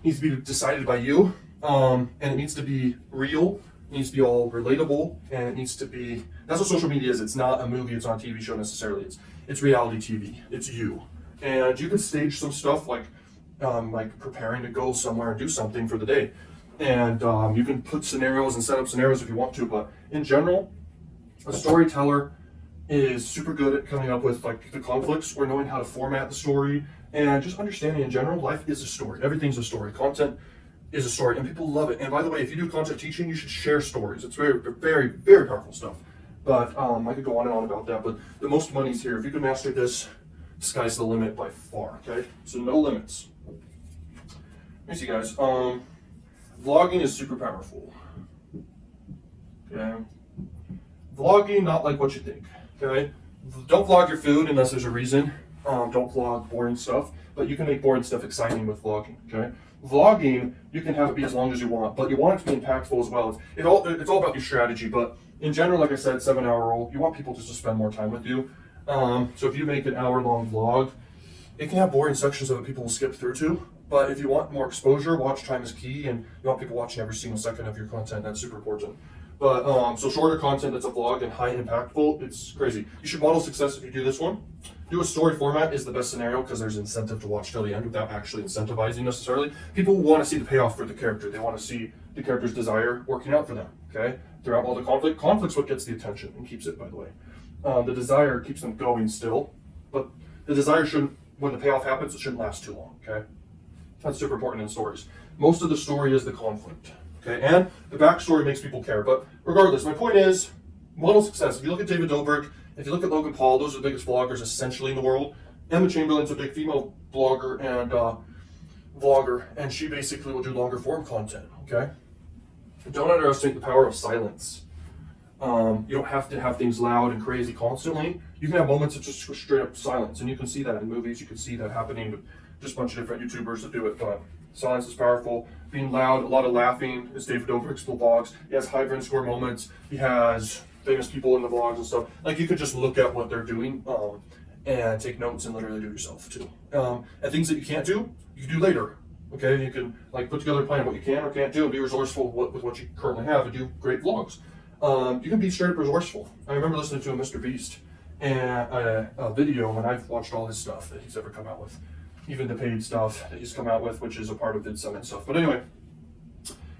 needs to be decided by you, and it needs to be real, it needs to be all relatable, and it needs to be, that's what social media is. It's not a movie, it's not a TV show necessarily, it's reality TV, it's you. And you can stage some stuff like preparing to go somewhere and do something for the day. And you can put scenarios and set up scenarios if you want to, but in general, a storyteller is super good at coming up with like the conflicts or knowing how to format the story and just understanding in general, life is a story. Everything's a story. Content is a story and people love it. And by the way, if you do content teaching, you should share stories. It's very powerful stuff. But I could go on and on about that, but the most money's here. If you can master this, sky's the limit by far, okay? So no limits. Let me see, guys. Vlogging is super powerful. Okay. Vlogging, not like what you think. Okay. Don't vlog your food unless there's a reason. Don't vlog boring stuff, but you can make boring stuff exciting with vlogging. Okay. Vlogging, you can have it be as long as you want, but you want it to be impactful as well. It's all about your strategy, but in general, like I said, 7-hour rule, you want people just to spend more time with you. So if you make an hour-long vlog, it can have boring sections of it people will skip through to. But if you want more exposure, watch time is key, and you want people watching every single second of your content. That's super important. But so shorter content that's a vlog and high impactful, it's crazy. You should model success if you do this one. Do a story format is the best scenario because there's incentive to watch till the end without actually incentivizing necessarily. People want to see the payoff for the character. They want to see the character's desire working out for them, okay? Throughout all the conflict. Conflict's what gets the attention and keeps it, by the way. The desire keeps them going still, but the desire shouldn't, when the payoff happens, it shouldn't last too long, okay? That's super important in stories. Most of the story is the conflict, okay? And the backstory makes people care. But regardless, my point is, model success. If you look at David Dobrik, if you look at Logan Paul, those are the biggest vloggers essentially in the world. Emma Chamberlain's a big female blogger and vlogger, and she basically will do longer form content, okay? Don't underestimate the power of silence. You don't have to have things loud and crazy constantly. You can have moments of just straight up silence, and you can see that in movies. You can see that happening with just a bunch of different YouTubers that do it. But silence is powerful. Being loud, a lot of laughing, is David Dobrik's vlogs. He has high Vin score moments. He has famous people in the vlogs and stuff. Like, you could just look at what they're doing and take notes and literally do it yourself too. And things that you can't do, you can do later. Okay, you can like put together a plan of what you can or can't do and be resourceful with what you currently have and do great vlogs. You can be straight up resourceful. I remember listening to a Mr. Beast and a video, and I've watched all his stuff that he's ever come out with, even the paid stuff that he's come out with, which is a part of VidSummit stuff. But anyway,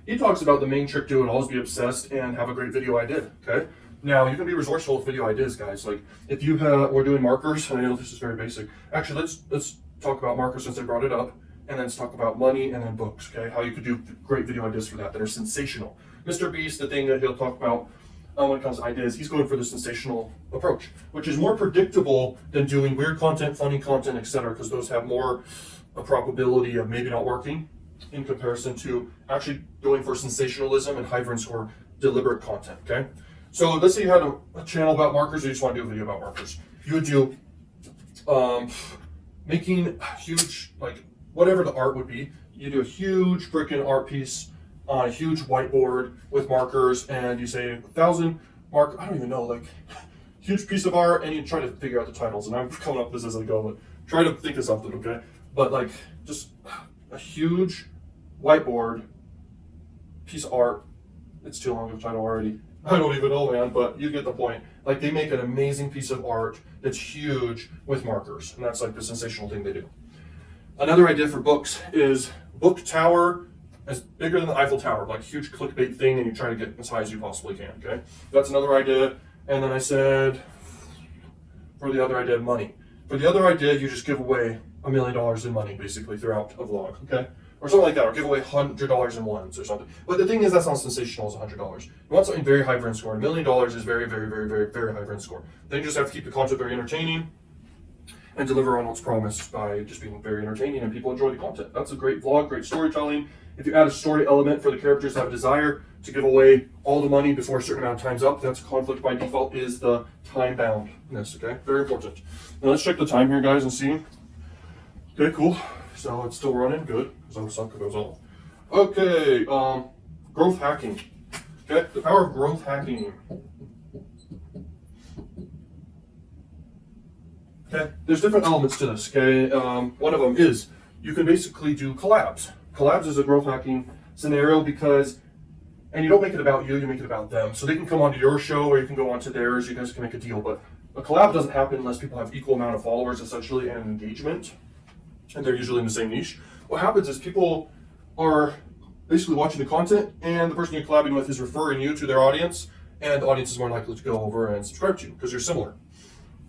he talks about the main trick to it all is be obsessed and have a great video idea. Okay, now you can be resourceful with video ideas, guys. Like if you we're doing markers, and I know this is very basic. Actually, let's talk about markers since I brought it up. And then let's talk about money and then books, okay? How you could do great video ideas for that are sensational. Mr. Beast, the thing that he'll talk about when it comes to ideas, he's going for the sensational approach, which is more predictable than doing weird content, funny content, etc., because those have more a probability of maybe not working in comparison to actually going for sensationalism and high Vin score deliberate content, okay? So let's say you had a channel about markers, or you just want to do a video about markers. You would do making huge, like, whatever the art would be, you do a huge freaking art piece on a huge whiteboard with markers, and you say 1,000 mark. I don't even know, like huge piece of art, and you try to figure out the titles. And I'm coming up with this as I go, but try to think of something, okay? But like just a huge whiteboard piece of art. It's too long of a title already. I don't even know, man, but you get the point. Like they make an amazing piece of art that's huge with markers, and that's like the sensational thing they do. Another idea for books is book tower as bigger than the Eiffel Tower, like huge clickbait thing, and you try to get as high as you possibly can, okay? That's another idea. And then I said, for the other idea, money. For the other idea, you just give away $1 million in money, basically, throughout a vlog, okay? Or something like that, or give away $100 in ones or something. But the thing is, that's not sensational as $100. You want something very high Vin score. $1 million is very, very, very, very, very high Vin score. Then you just have to keep the content very entertaining and deliver on what's promised by just being very entertaining and people enjoy the content. That's a great vlog, great storytelling. If you add a story element for the characters that have a desire to give away all the money before a certain amount of time's up, that's a conflict by default, is the time boundness, okay? Very important. Now let's check the time here, guys, and see. Okay, cool. So it's still running, good, because I'm suck, it goes on. Okay, growth hacking. Okay, the power of growth hacking. Okay, there's different elements to this, okay? One of them is you can basically do collabs. Collabs is a growth hacking scenario because, and you don't make it about you, you make it about them. So they can come onto your show or you can go onto theirs, you guys can make a deal. But a collab doesn't happen unless people have equal amount of followers, essentially, and engagement. And they're usually in the same niche. What happens is people are basically watching the content and the person you're collabing with is referring you to their audience, and the audience is more likely to go over and subscribe to you because you're similar.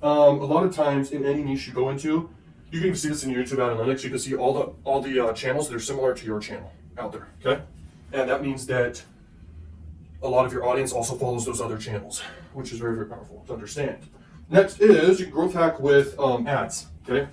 A lot of times in any niche you go into, you can even see this in YouTube analytics. You can see all the channels that are similar to your channel out there. Okay, and that means that a lot of your audience also follows those other channels, which is very, very powerful to understand. Next is you can growth hack with ads. Okay,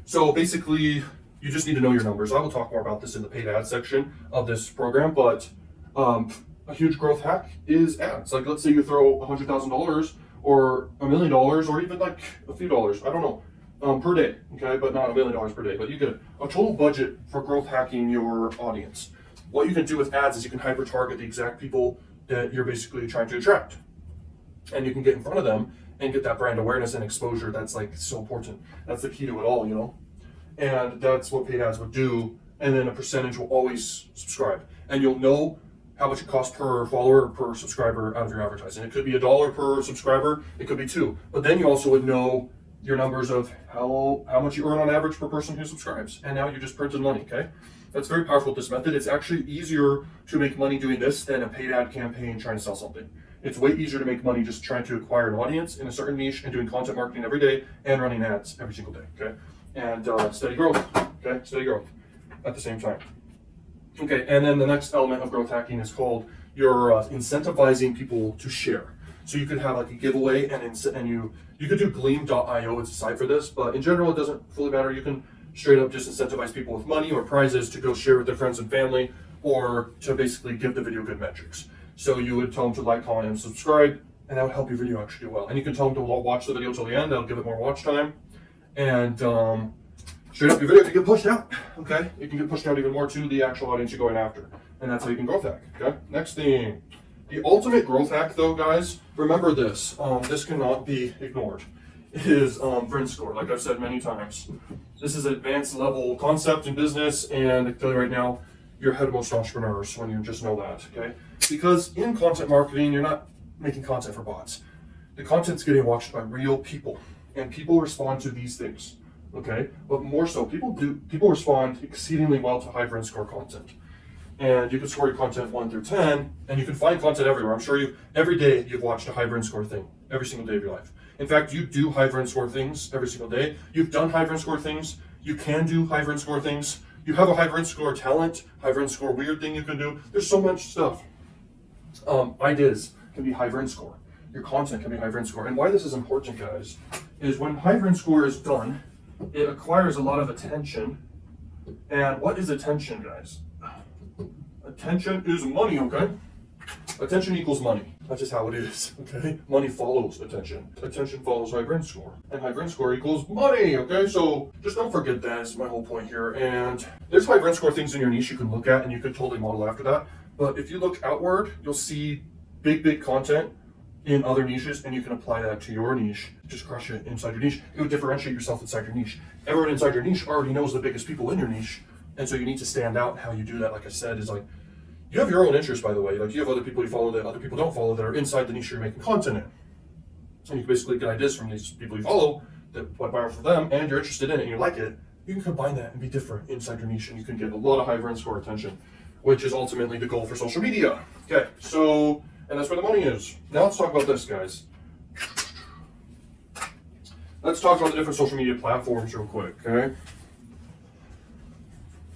so basically you just need to know your numbers. I will talk more about this in the paid ads section of this program, but a huge growth hack is ads. Like let's say you throw $100,000 or $1 million, or even like a few dollars, I don't know, per day, okay? But not $1 million per day, but you get a total budget for growth hacking your audience. What you can do with ads is you can hyper target the exact people that you're basically trying to attract. And you can get in front of them and get that brand awareness and exposure that's like so important. That's the key to it all, you know? And that's what paid ads would do. And then a percentage will always subscribe. And you'll know how much it costs per follower or per subscriber out of your advertising. It could be $1 per subscriber, it could be $2. But then you also would know your numbers of how much you earn on average per person who subscribes. And now you just printed money, okay? That's very powerful with this method. It's actually easier to make money doing this than a paid ad campaign trying to sell something. It's way easier to make money just trying to acquire an audience in a certain niche and doing content marketing every day and running ads every single day, okay? And steady growth, okay? Steady growth at the same time. Okay, and then the next element of growth hacking is called you're incentivizing people to share. So you could have like a giveaway and you could do Gleam.io, it's a site for this, but in general it doesn't fully matter. You can straight up just incentivize people with money or prizes to go share with their friends and family, or to basically give the video good metrics. So you would tell them to like, comment, and subscribe, and that would help your video actually do well. And you can tell them to watch the video till the end. That'll give it more watch time. And straight up, your video can get pushed out. Okay, it can get pushed out even more to the actual audience you're going after, and that's how you can growth hack. Okay, next thing, the ultimate growth hack, though, guys. Remember this. This cannot be ignored. It is friend score. Like I've said many times, this is advanced level concept in business, and I can tell you right now, you're ahead of most entrepreneurs when you just know that. Okay, because in content marketing, you're not making content for bots. The content's getting watched by real people, and people respond to these things. Okay, but more so, people respond exceedingly well to high friend score content. And you can score your content 1 through 10, and you can find content everywhere. I'm sure every day you've watched a high friend score thing, every single day of your life. In fact, you do high friend score things every single day. You've done high friend score things. You can do high friend score things. You have a high friend score talent, high friend score weird thing you can do. There's so much stuff. Ideas can be high friend score. Your content can be high friend score. And why this is important, guys, is when high friend score is done, it acquires a lot of attention. And what is attention, guys? Attention is money, okay? Attention equals money. That's just how it is, okay? Money follows attention. Attention follows high friend score. And high friend score equals money, okay? So just don't forget that is my whole point here. And there's high friend score things in your niche you can look at, and you can totally model after that. But if you look outward, you'll see big content in other niches, and you can apply that to your niche. Just crush it inside your niche. It would differentiate yourself inside your niche. Everyone inside your niche already knows the biggest people in your niche, and so you need to stand out. And how you do that, like I said, is like, you have your own interests, by the way. Like, you have other people you follow that other people don't follow that are inside the niche you're making content in. And you can basically get ideas from these people you follow that what viral for them, and you're interested in it and you like it. You can combine that and be different inside your niche, and you can get a lot of high friend score attention, which is ultimately the goal for social media. Okay, so, and that's where the money is. Now let's talk about this, guys. Let's talk about the different social media platforms real quick, okay?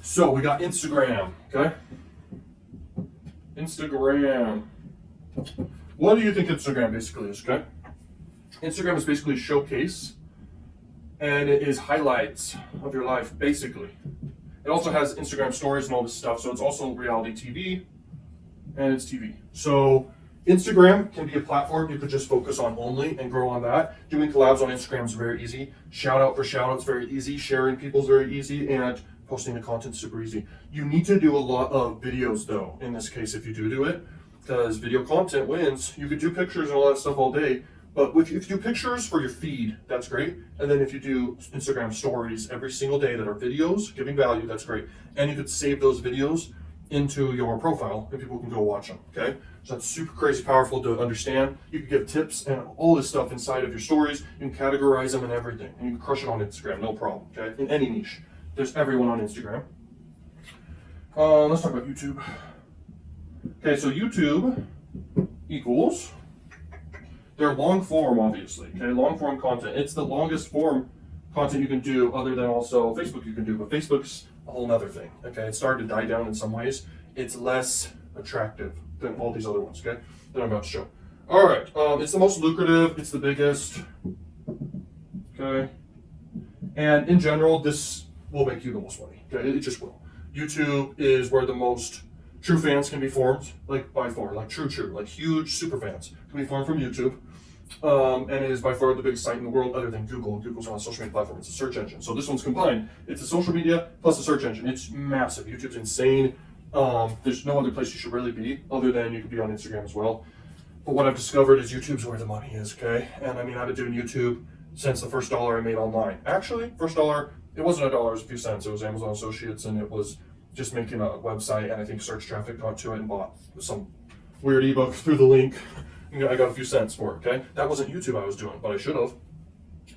So we got Instagram, okay? Instagram. What do you think Instagram basically is, okay? Instagram is basically a showcase, and it is highlights of your life, basically. It also has Instagram stories and all this stuff, so it's also reality TV, and it's TV. So Instagram can be a platform you could just focus on only and grow on that. Doing collabs on Instagram is very easy. Shout out for shout outs very easy. Sharing people's very easy, and posting the content super easy. You need to do a lot of videos though, in this case, if you do it, because video content wins. You could do pictures and all that stuff all day, but if you do pictures for your feed, that's great. And then if you do Instagram stories every single day that are videos giving value, that's great. And you could save those videos into your profile and people can go watch them, okay? So that's super crazy powerful to understand. You can give tips and all this stuff inside of your stories. You can categorize them and everything, and you can crush it on Instagram, no problem, okay? In any niche. There's everyone on Instagram. Let's talk about YouTube. Okay, so YouTube equals, they're long form, obviously. Okay, long form content. It's the longest form content you can do, other than also Facebook you can do, but Facebook's a whole nother thing. Okay, it's starting to die down in some ways. It's less attractive than all these other ones, okay, that I'm about to show. All right, it's the most lucrative, it's the biggest, okay, and in general, this will make you the most money. Okay, it just will. YouTube is where the most true fans can be formed, like by far, like true, like huge super fans can be formed from YouTube. And it is by far the biggest site in the world other than Google. Google's not a social media platform, it's a search engine. So this one's combined. It's a social media plus a search engine. It's massive. YouTube's insane. There's no other place you should really be other than you could be on Instagram as well. But what I've discovered is YouTube's where the money is, okay? And I mean, I've been doing YouTube since the first dollar I made online. Actually, first dollar, it wasn't $1, it was a few cents. It was Amazon Associates, and it was just making a website, and I think search traffic got to it and bought some weird ebook through the link. I got a few cents for it, okay? That wasn't YouTube I was doing, but I should have.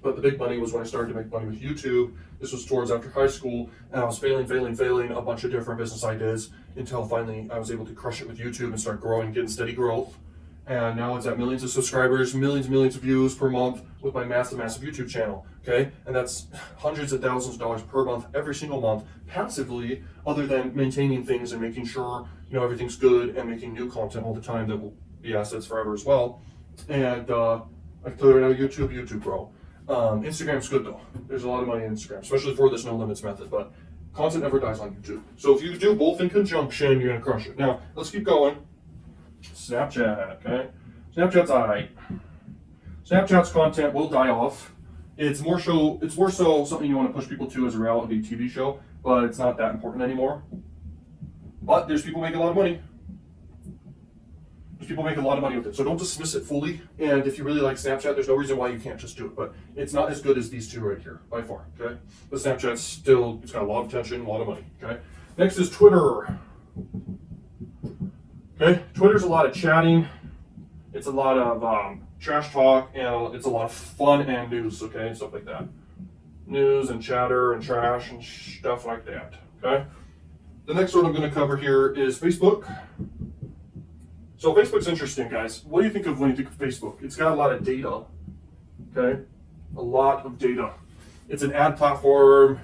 But the big money was when I started to make money with YouTube. This was towards after high school, and I was failing a bunch of different business ideas until finally I was able to crush it with YouTube and start growing, getting steady growth. And now it's at millions of subscribers, millions of views per month with my massive YouTube channel, okay? And that's hundreds of thousands of dollars per month, every single month, passively, other than maintaining things and making sure, everything's good and making new content all the time that will be assets forever as well. And I can tell you right now, YouTube, bro. Instagram's good though. There's a lot of money in Instagram, especially for this no limits method, but content never dies on YouTube. So if you do both in conjunction, you're gonna crush it. Now, let's keep going. Snapchat, okay? Snapchat's alright. Snapchat's content will die off. It's more so something you want to push people to as a reality TV show, but it's not that important anymore. But there's people making a lot of money. People make a lot of money with it, so don't dismiss it fully. And if you really like Snapchat, there's no reason why you can't just do it. But it's not as good as these two right here, by far. Okay, but Snapchat's still, it's got a lot of attention, a lot of money. Okay, next is Twitter. Okay, Twitter's a lot of chatting. It's a lot of trash talk, and it's a lot of fun and news. Okay, stuff like that, news and chatter and trash and stuff like that. Okay, the next one I'm going to cover here is Facebook. So Facebook's interesting, guys. What do you think of when you think of Facebook? It's got a lot of data, okay? A lot of data. It's an ad platform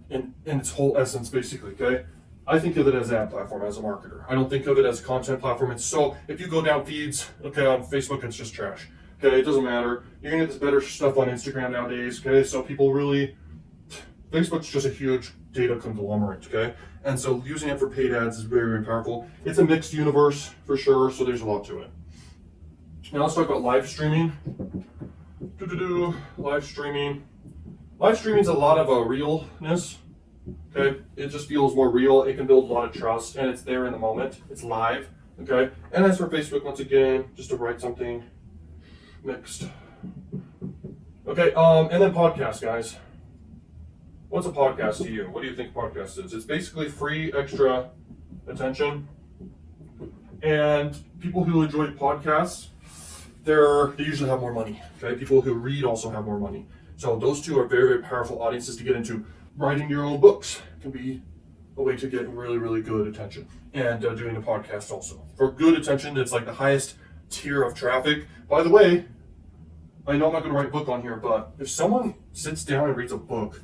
in its whole essence, basically, okay? I think of it as an ad platform as a marketer. I don't think of it as a content platform. It's so, if you go down feeds, okay, on Facebook, it's just trash, okay? It doesn't matter. You're gonna get this better stuff on Instagram nowadays, okay? So people really, Facebook's just a huge data conglomerate, okay? And so using it for paid ads is very, very powerful. It's a mixed universe for sure, so there's a lot to it. Now let's talk about live streaming. Live streaming. Live streaming is a lot of realness, okay? It just feels more real. It can build a lot of trust, and it's there in the moment. It's live, okay? And as for Facebook, once again, just to write something mixed. Okay, and then podcasts, guys. What's a podcast to you? What do you think a podcast is? It's basically free extra attention. And people who enjoy podcasts, they usually have more money. Okay, people who read also have more money. So those two are very, very powerful audiences to get into. Writing your own books can be a way to get really, really good attention. And doing a podcast also. For good attention, it's like the highest tier of traffic. By the way, I know I'm not going to write a book on here, but if someone sits down and reads a book,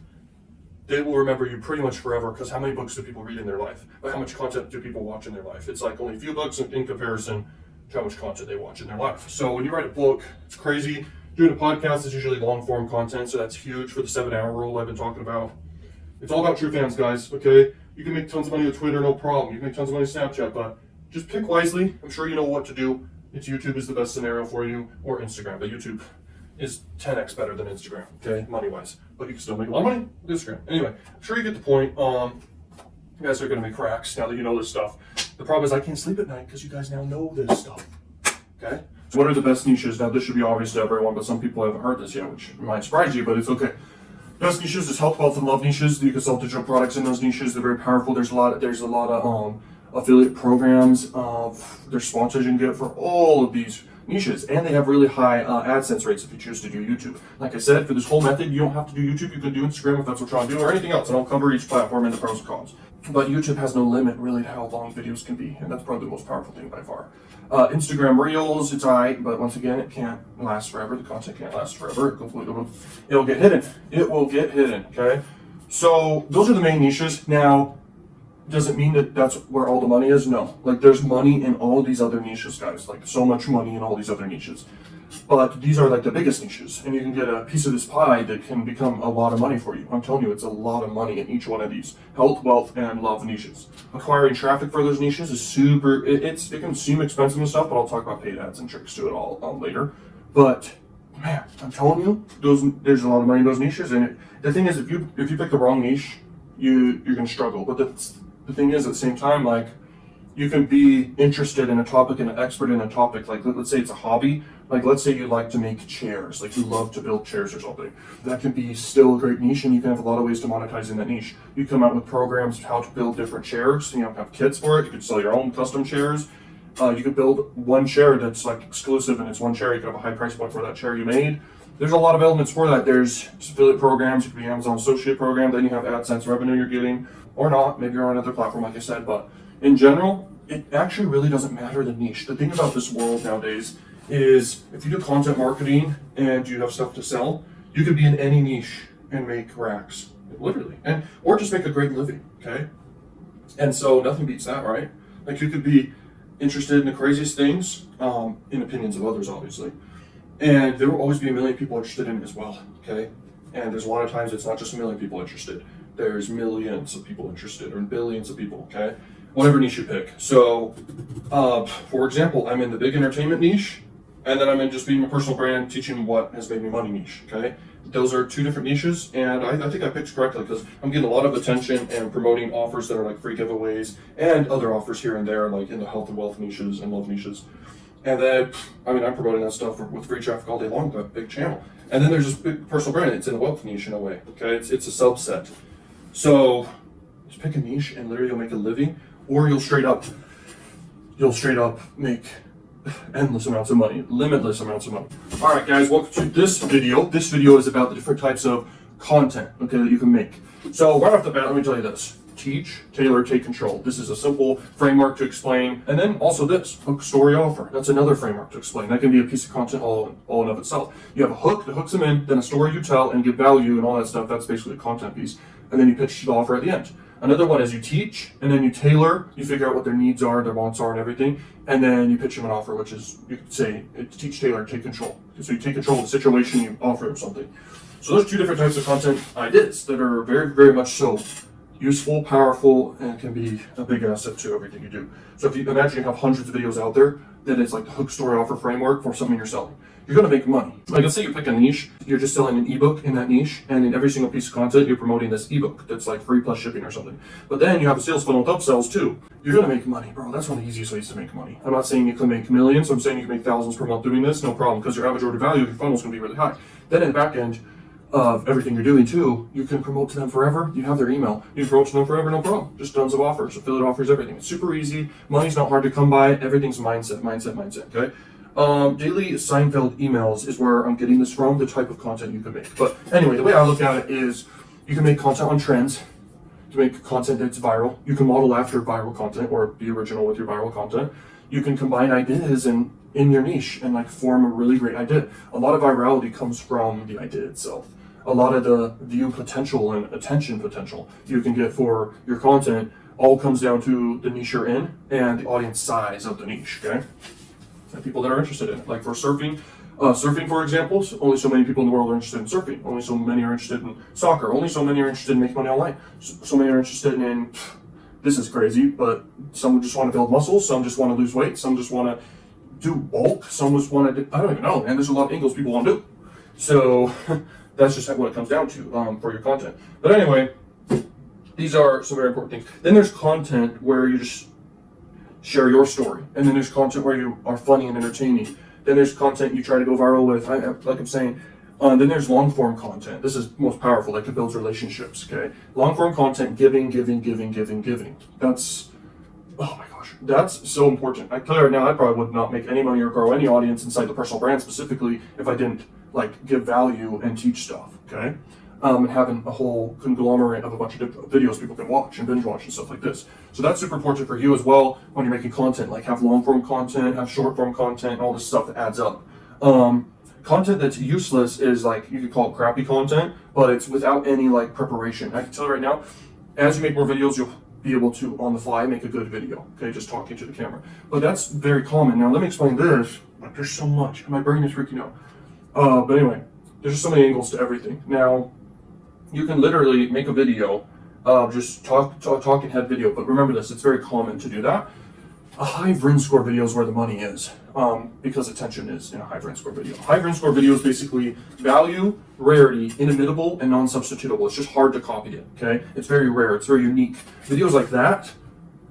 they will remember you pretty much forever, because how many books do people read in their life? But how much content do people watch in their life? It's like only a few books in comparison to how much content they watch in their life. So when you write a book, it's crazy. Doing a podcast is usually long form content, so that's huge for the 7-hour rule I've been talking about. It's all about true fans, guys, okay? You can make tons of money with Twitter, no problem. You can make tons of money with Snapchat, but just pick wisely. I'm sure you know what to do. It's YouTube is the best scenario for you, or Instagram, but YouTube is 10x better than Instagram, okay, money-wise. But you can still make a lot of money with Instagram. Anyway, I'm sure you get the point. You guys are going to make cracks now that you know this stuff. The problem is I can't sleep at night because you guys now know this stuff, okay? So what are the best niches? Now, this should be obvious to everyone, but some people haven't heard this yet, which might surprise you, but it's okay. Best niches is health, wealth, and love niches. You can sell digital products in those niches. They're very powerful. There's a lot of affiliate programs. There's sponsors you can get for all of these niches, and they have really high AdSense rates if you choose to do YouTube. Like I said, for this whole method, you don't have to do YouTube. You can do Instagram if that's what you're trying to do, or anything else, and I'll cover each platform and the pros and cons. But YouTube has no limit, really, to how long videos can be, and that's probably the most powerful thing by far. Instagram Reels, it's alright, but once again, it can't last forever. The content can't last forever. It'll get hidden. It will get hidden, okay? So those are the main niches. Now, does it mean that that's where all the money is? No. Like, there's money in all these other niches, guys. Like, so much money in all these other niches. But these are like the biggest niches, and you can get a piece of this pie that can become a lot of money for you. I'm telling you, it's a lot of money in each one of these health, wealth, and love niches. Acquiring traffic for those niches is super. It can seem expensive and stuff, but I'll talk about paid ads and tricks to it all later. But man, I'm telling you, there's a lot of money in those niches, and the thing is, if you pick the wrong niche, you're gonna struggle. But the thing is, at the same time, like, you can be interested in a topic and an expert in a topic. Like, let's say it's a hobby. Like, let's say you like to make chairs. Like, you love to build chairs or something. That can be still a great niche, and you can have a lot of ways to monetize in that niche. You come out with programs how to build different chairs. You know, have kits for it. You could sell your own custom chairs. You could build one chair that's like exclusive, and it's one chair. You could have a high price point for that chair you made. There's a lot of elements for that. There's affiliate programs. You could be Amazon associate program. Then you have AdSense revenue you're getting, or not. Maybe you're on another platform, like I said. But in general, it actually really doesn't matter the niche. The thing about this world nowadays is, if you do content marketing and you have stuff to sell, you could be in any niche and make racks, literally, or just make a great living, okay? And so nothing beats that, right? Like, you could be interested in the craziest things, in opinions of others, obviously, and there will always be a million people interested in it as well, okay? And there's a lot of times it's not just a million people interested. There's millions of people interested, or billions of people, okay? whatever niche you pick. So, for example, I'm in the big entertainment niche, and then I'm in just being a personal brand, teaching what has made me money niche. Okay, those are two different niches, and I think I picked correctly because I'm getting a lot of attention and promoting offers that are like free giveaways and other offers here and there, like in the health and wealth niches and love niches. And then, I'm promoting that stuff with free traffic all day long, that big channel. And then there's this big personal brand. It's in a wealth niche in a way. Okay, it's a subset. So just pick a niche, and literally you'll make a living, or you'll straight up make endless amounts of money, limitless amounts of money. All right, guys, welcome to this video. This video is about the different types of content, okay, that you can make. So right off the bat, let me tell you this. Teach, tailor, take control. This is a simple framework to explain. And then also this, hook, story, offer. That's another framework to explain. That can be a piece of content all in of itself. You have a hook that hooks them in, then a story you tell and give value and all that stuff. That's basically a content piece. And then you pitch the offer at the end. Another one is you teach, and then you tailor, you figure out what their needs are, their wants are, and everything, and then you pitch them an offer, which is, you could say, teach, tailor, take control. So you take control of the situation, you offer them something. So those are two different types of content ideas that are very, very much so useful, powerful, and can be a big asset to everything you do. So if you imagine you have hundreds of videos out there, that is like the hook, story, offer framework for something you're selling. You're going to make money. Like, let's say you pick a niche, you're just selling an ebook in that niche, and in every single piece of content, you're promoting this ebook that's like free plus shipping or something. But then you have a sales funnel with upsells too. You're going to make money, bro. That's one of the easiest ways to make money. I'm not saying you can make millions. I'm saying you can make thousands per month doing this, no problem, because your average order value of your funnel is going to be really high. Then in the back end of everything you're doing too, you can promote to them forever. You have their email. You can promote to them forever, no problem. Just tons of offers, affiliate offers, everything. It's super easy. Money's not hard to come by. Everything's mindset, okay? Daily Seinfeld emails is where I'm getting this from, the type of content you can make. But anyway, the way I look at it is you can make content on trends, to make content that's viral. You can model after viral content or be original with your viral content. You can combine ideas in your niche and like form a really great idea. A lot of virality comes from the idea itself. A lot of the view potential and attention potential you can get for your content all comes down to the niche you're in and the audience size of the niche, okay? And people that are interested in it. Like for surfing, for example, only so many people in the world are interested in surfing. Only so many are interested in soccer. Only so many are interested in making money online. So many are interested in, this is crazy, but some just want to build muscles. Some just want to lose weight. Some just want to do bulk. Some just want to do, I don't even know, man. There's a lot of angles people want to do. So that's just what it comes down to for your content. But anyway, these are some very important things. Then there's content where you just share your story. And then there's content where you are funny and entertaining. Then there's content you try to go viral with, like I'm saying. Then there's long form content. This is most powerful, like it builds relationships, okay? Long form content, giving. That's, oh my gosh, that's so important. I tell you right now, I probably would not make any money or grow any audience inside the personal brand specifically if I didn't like give value and teach stuff, okay? And having a whole conglomerate of a bunch of different videos people can watch and binge watch and stuff like this. So that's super important for you as well when you're making content, like have long form content, have short form content, all this stuff that adds up. Content that's useless is like, you could call it crappy content, but it's without any like preparation. I can tell you right now, as you make more videos, you'll be able to, on the fly, make a good video, okay, just talking to the camera. But that's very common. Now let me explain this. Like, there's so much, my brain is freaking out. But anyway, there's just so many angles to everything. Now, you can literally make a video, just talking head video, but remember this, it's very common to do that. A high VRIN score video is where the money is, because attention is in a high VRIN score video. High VRIN score video is basically value, rarity, inimitable, and non-substitutable. It's just hard to copy it, okay? It's very rare, it's very unique. Videos like that,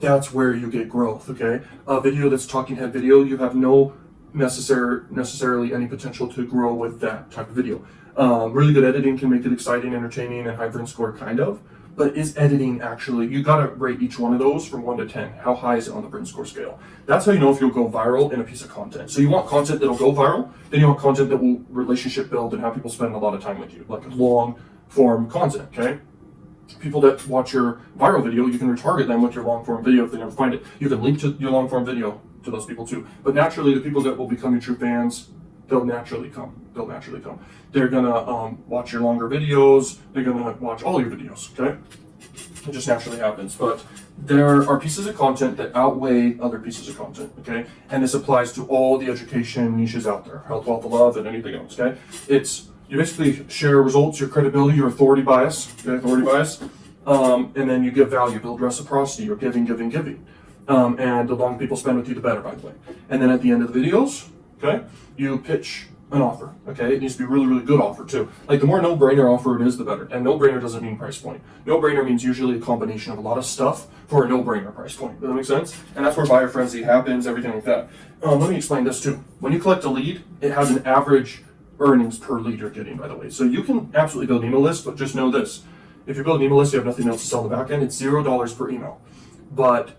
that's where you get growth, okay? A video that's talking head video, you have no necessarily any potential to grow with that type of video. Really good editing can make it exciting, entertaining, and high VRIN score kind of. But is editing actually, you gotta rate each one of those from 1 to 10. How high is it on the VRIN score scale? That's how you know if you'll go viral in a piece of content. So you want content that'll go viral, then you want content that will relationship build and have people spend a lot of time with you, like long form content, okay? People that watch your viral video, you can retarget them with your long form video if they never find it. You can link to your long form video to those people too. But naturally, the people that will become your true fans, they'll naturally come. They're gonna watch your longer videos. They're gonna watch all your videos, okay? It just naturally happens. But there are pieces of content that outweigh other pieces of content, okay? And this applies to all the education niches out there, health, wealth, love, and anything else, okay? You basically share results, your credibility, your authority bias, okay? Authority bias. And then you give value, build reciprocity, or giving. And the longer people spend with you, the better, by the way. And then at the end of the videos, okay, you pitch an offer, okay? It needs to be a really, really good offer too. Like the more no-brainer offer it is, the better. And no-brainer doesn't mean price point. No-brainer means usually a combination of a lot of stuff for a no-brainer price point. Does that make sense? And that's where buyer frenzy happens, everything like that. Let me explain this too. When you collect a lead, it has an average earnings per lead you're getting, by the way. So you can absolutely build an email list, but just know this. If you build an email list, you have nothing else to sell on the back end, it's $0 per email. But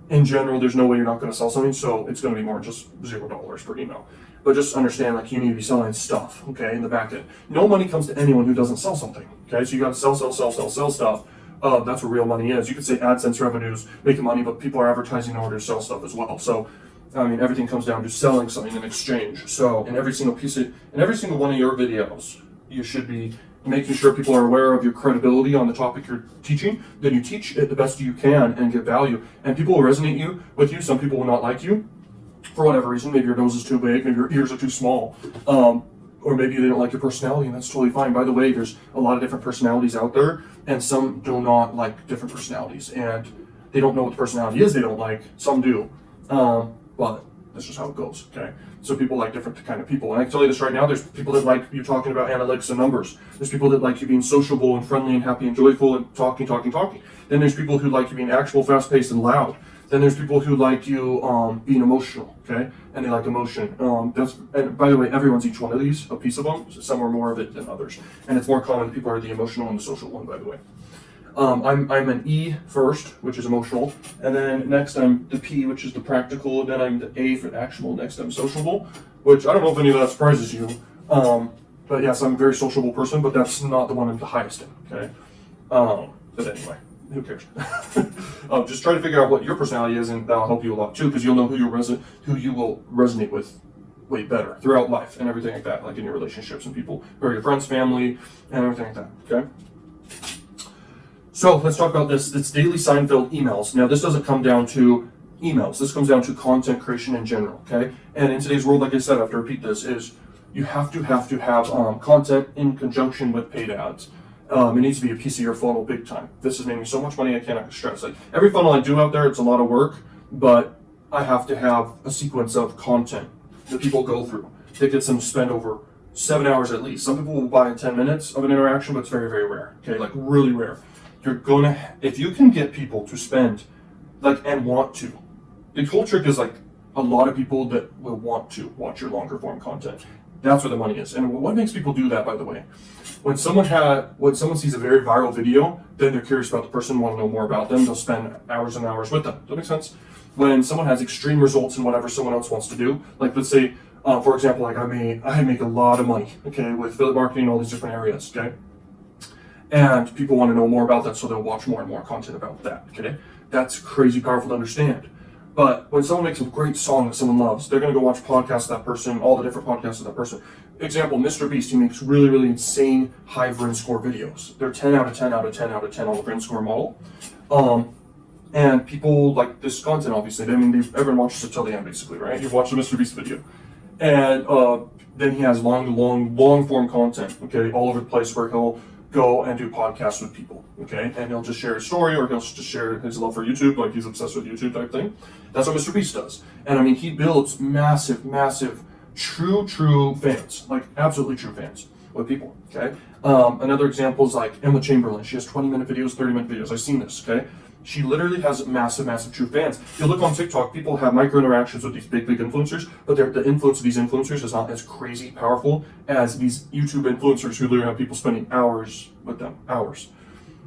in general, there's no way you're not going to sell something, so it's going to be more just $0 per email. But just understand, like, you need to be selling stuff, okay, in the back end. No money comes to anyone who doesn't sell something, okay? So you got to sell stuff. That's where real money is. You could say AdSense revenues making money, but people are advertising in order to sell stuff as well. So, I mean, everything comes down to selling something in exchange. So, in every single one of your videos, you should be making sure people are aware of your credibility on the topic you're teaching. Then you teach it the best you can and give value. And people will resonate with you. Some people will not like you for whatever reason. Maybe your nose is too big, maybe your ears are too small, or maybe they don't like your personality, and that's totally fine. By the way, there's a lot of different personalities out there, and some do not like different personalities, and they don't know what the personality is they don't like. Some do, but that's just how it goes, okay? So people like different kind of people. And I can tell you this right now, there's people that like you talking about analytics and numbers. There's people that like you being sociable and friendly and happy and joyful and talking. Then there's people who like you being actual, fast-paced, and loud. Then there's people who like you being emotional, okay? And they like emotion. And by the way, everyone's each one of these, a piece of them. So some are more of it than others. And it's more common people are the emotional and the social one, by the way. I'm an E first, which is emotional, and then next I'm the P, which is the practical, and then I'm the A for the actual. Next I'm sociable, which I don't know if any of that surprises you, but yes, I'm a very sociable person, but that's not the one I'm the highest in, okay? But anyway, who cares? Just try to figure out what your personality is, and that'll help you a lot too, because you'll know who you will resonate with way better throughout life and everything like that, like in your relationships and people, or your friends, family, and everything like that, okay? So let's talk about this. It's daily Seinfeld emails. Now, this doesn't come down to emails. This comes down to content creation in general, okay? And in today's world, like I said, I have to repeat this, is you have to have content in conjunction with paid ads. It needs to be a piece of your funnel big time. This has made me so much money, I cannot stress. Like every funnel I do out there, it's a lot of work, but I have to have a sequence of content that people go through that gets them to spend over 7 hours at least. Some people will buy in 10 minutes of an interaction, but it's very, very rare, okay? Like really rare. If you can get people to spend, and want to, the whole trick is a lot of people that will want to watch your longer form content. That's where the money is. And what makes people do that, by the way? When someone sees a very viral video, then they're curious about the person, want to know more about them, they'll spend hours and hours with them. Does that make sense? When someone has extreme results in whatever someone else wants to do, let's say, for example, I make a lot of money, okay, with affiliate marketing and all these different areas, okay? And people want to know more about that, so they'll watch more and more content about that, okay? That's crazy powerful to understand. But when someone makes a great song that someone loves, they're going to go watch podcasts of that person, all the different podcasts of that person. Example, Mr. Beast, he makes really, really insane high Vrin score videos. They're 10 out of 10 out of 10 out of 10 on the Vrin score model. And people like this content, obviously. I mean, everyone watches it till the end, basically, right? You've watched a Mr. Beast video. And then he has long form content, okay, all over the place where he'll go and do podcasts with people, okay? And he'll just share his story, or he'll just share his love for YouTube, like he's obsessed with YouTube type thing. That's what Mr. Beast does. And I mean, he builds massive, true fans, like absolutely true fans with people, okay? Another example is like Emma Chamberlain. She has 20-minute videos, 30-minute videos. I've seen this, okay? She literally has massive true fans. If you look on TikTok, people have micro interactions with these big influencers, but the influence of these influencers is not as crazy powerful as these YouTube influencers who literally have people spending hours with them, hours.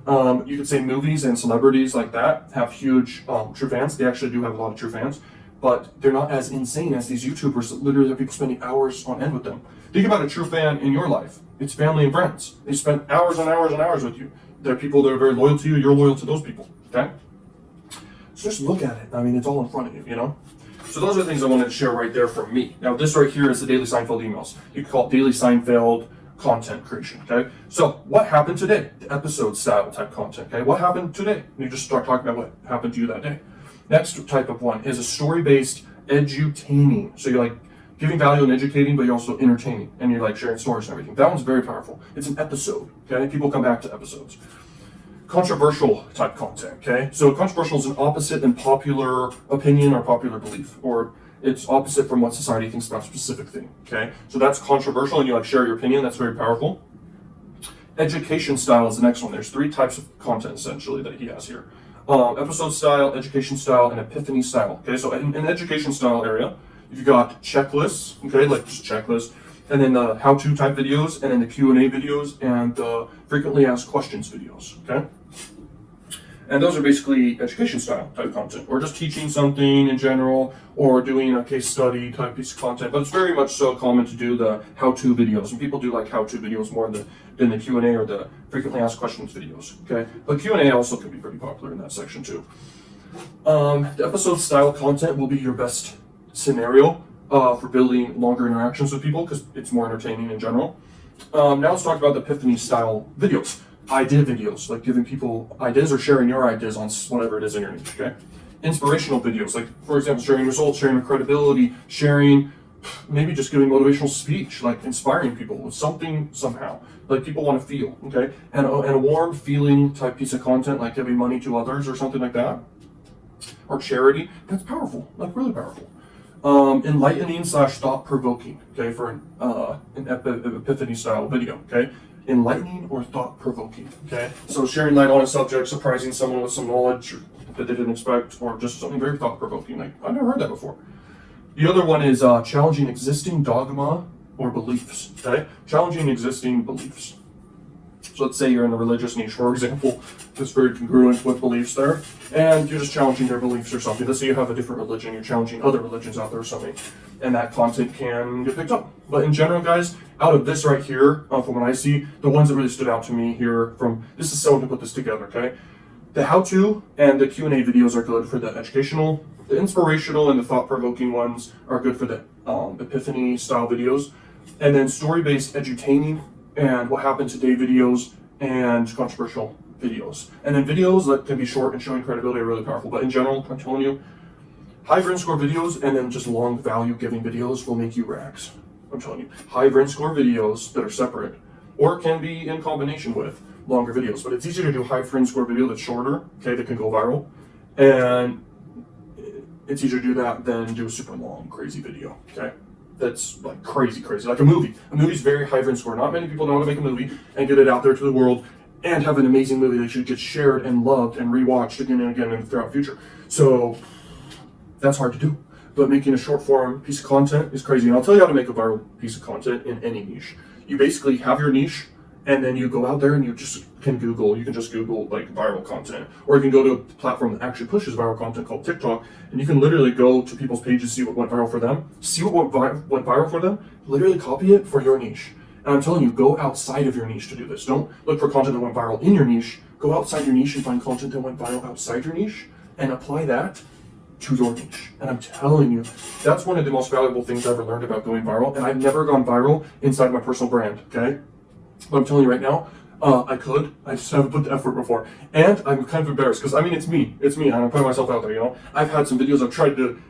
You could say movies and celebrities like that have huge true fans. They actually do have a lot of true fans, but they're not as insane as these YouTubers that literally have people spending hours on end with them. Think about a true fan in your life. It's family and friends. They spend hours and hours and hours with you. They're people that are very loyal to you. You're loyal to those people. Okay? So just look at it. I mean, it's all in front of you, you know? So those are the things I wanted to share right there from me. Now, this right here is the Daily Seinfeld emails. You could call it Daily Seinfeld content creation, okay? So what happened today? The episode style type content, okay? What happened today? And you just start talking about what happened to you that day. Next type of one is a story-based edutaining. So you're like giving value and educating, but you're also entertaining. And you're like sharing stories and everything. That one's very powerful. It's an episode, okay? People come back to episodes. controversial type content, okay? So controversial is an opposite in popular opinion or popular belief, or it's opposite from what society thinks about a specific thing, okay? So that's controversial, and you like share your opinion. That's very powerful. Education style is the next one. There's 3 types of content essentially that he has here. Episode style, education style, and epiphany style. Okay, so in education style area, you've got checklists, okay, like just checklists, and then the how-to type videos, and then the Q&A videos, and the frequently asked questions videos, okay? And those are basically education style type content, or just teaching something in general, or doing a case study type piece of content. But it's very much so common to do the how-to videos, and people do like how-to videos more than the Q&A or the frequently asked questions videos. Okay, but Q&A also can be pretty popular in that section too. The episode style content will be your best scenario for building longer interactions with people because it's more entertaining in general. Now let's talk about the epiphany style videos. Idea videos, like giving people ideas or sharing your ideas on whatever it is in your niche, okay? Inspirational videos, like for example, sharing results, sharing credibility, sharing, maybe just giving motivational speech, like inspiring people with something somehow, like people want to feel, okay? And a warm feeling type piece of content, like giving money to others or something like that, or charity, that's powerful, like really powerful. Enlightening / thought-provoking, okay, for an epiphany style video, okay? Enlightening or thought-provoking, okay? So sharing light on a subject, surprising someone with some knowledge that they didn't expect, or just something very thought-provoking. Like, I've never heard that before. The other one is challenging existing dogma or beliefs, okay? Challenging existing beliefs. So let's say you're in a religious niche, for example, that's very congruent with beliefs there, and you're just challenging their beliefs or something. Let's say you have a different religion, you're challenging other religions out there or something, and that content can get picked up. But in general, guys, out of this right here, from what I see, the ones that really stood out to me here this is someone who put this together, okay? The how-to and the Q&A videos are good for the educational. The inspirational and the thought-provoking ones are good for the epiphany style videos. And then story-based edutaining and what happened today videos and controversial videos. And then videos that can be short and showing credibility are really powerful. But in general, I'm telling you, high VRIN score videos and then just long value giving videos will make you rags. I'm telling you, high VRIN score videos that are separate or can be in combination with longer videos. But it's easier to do high VRIN score video that's shorter, okay, that can go viral. And it's easier to do that than do a super long, crazy video, okay? That's like crazy, like a movie. A movie's very high VRIN score. Not many people know how to make a movie and get it out there to the world and have an amazing movie that should get shared and loved and rewatched again and again and throughout the future. So that's hard to do. But making a short form piece of content is crazy. And I'll tell you how to make a viral piece of content in any niche. You basically have your niche, and then you go out there and you just can Google like viral content. Or you can go to a platform that actually pushes viral content called TikTok, and you can literally go to people's pages, see what went viral for them, see what went viral for them, literally copy it for your niche. And I'm telling you, go outside of your niche to do this. Don't look for content that went viral in your niche. Go outside your niche and find content that went viral outside your niche and apply that to your niche. And I'm telling you, that's one of the most valuable things I ever learned about going viral. And I've never gone viral inside my personal brand, okay? But I'm telling you right now, I just haven't put the effort before. And I'm kind of embarrassed because, I mean, it's me, and I'm putting myself out there, you know? I've had some videos I've tried to,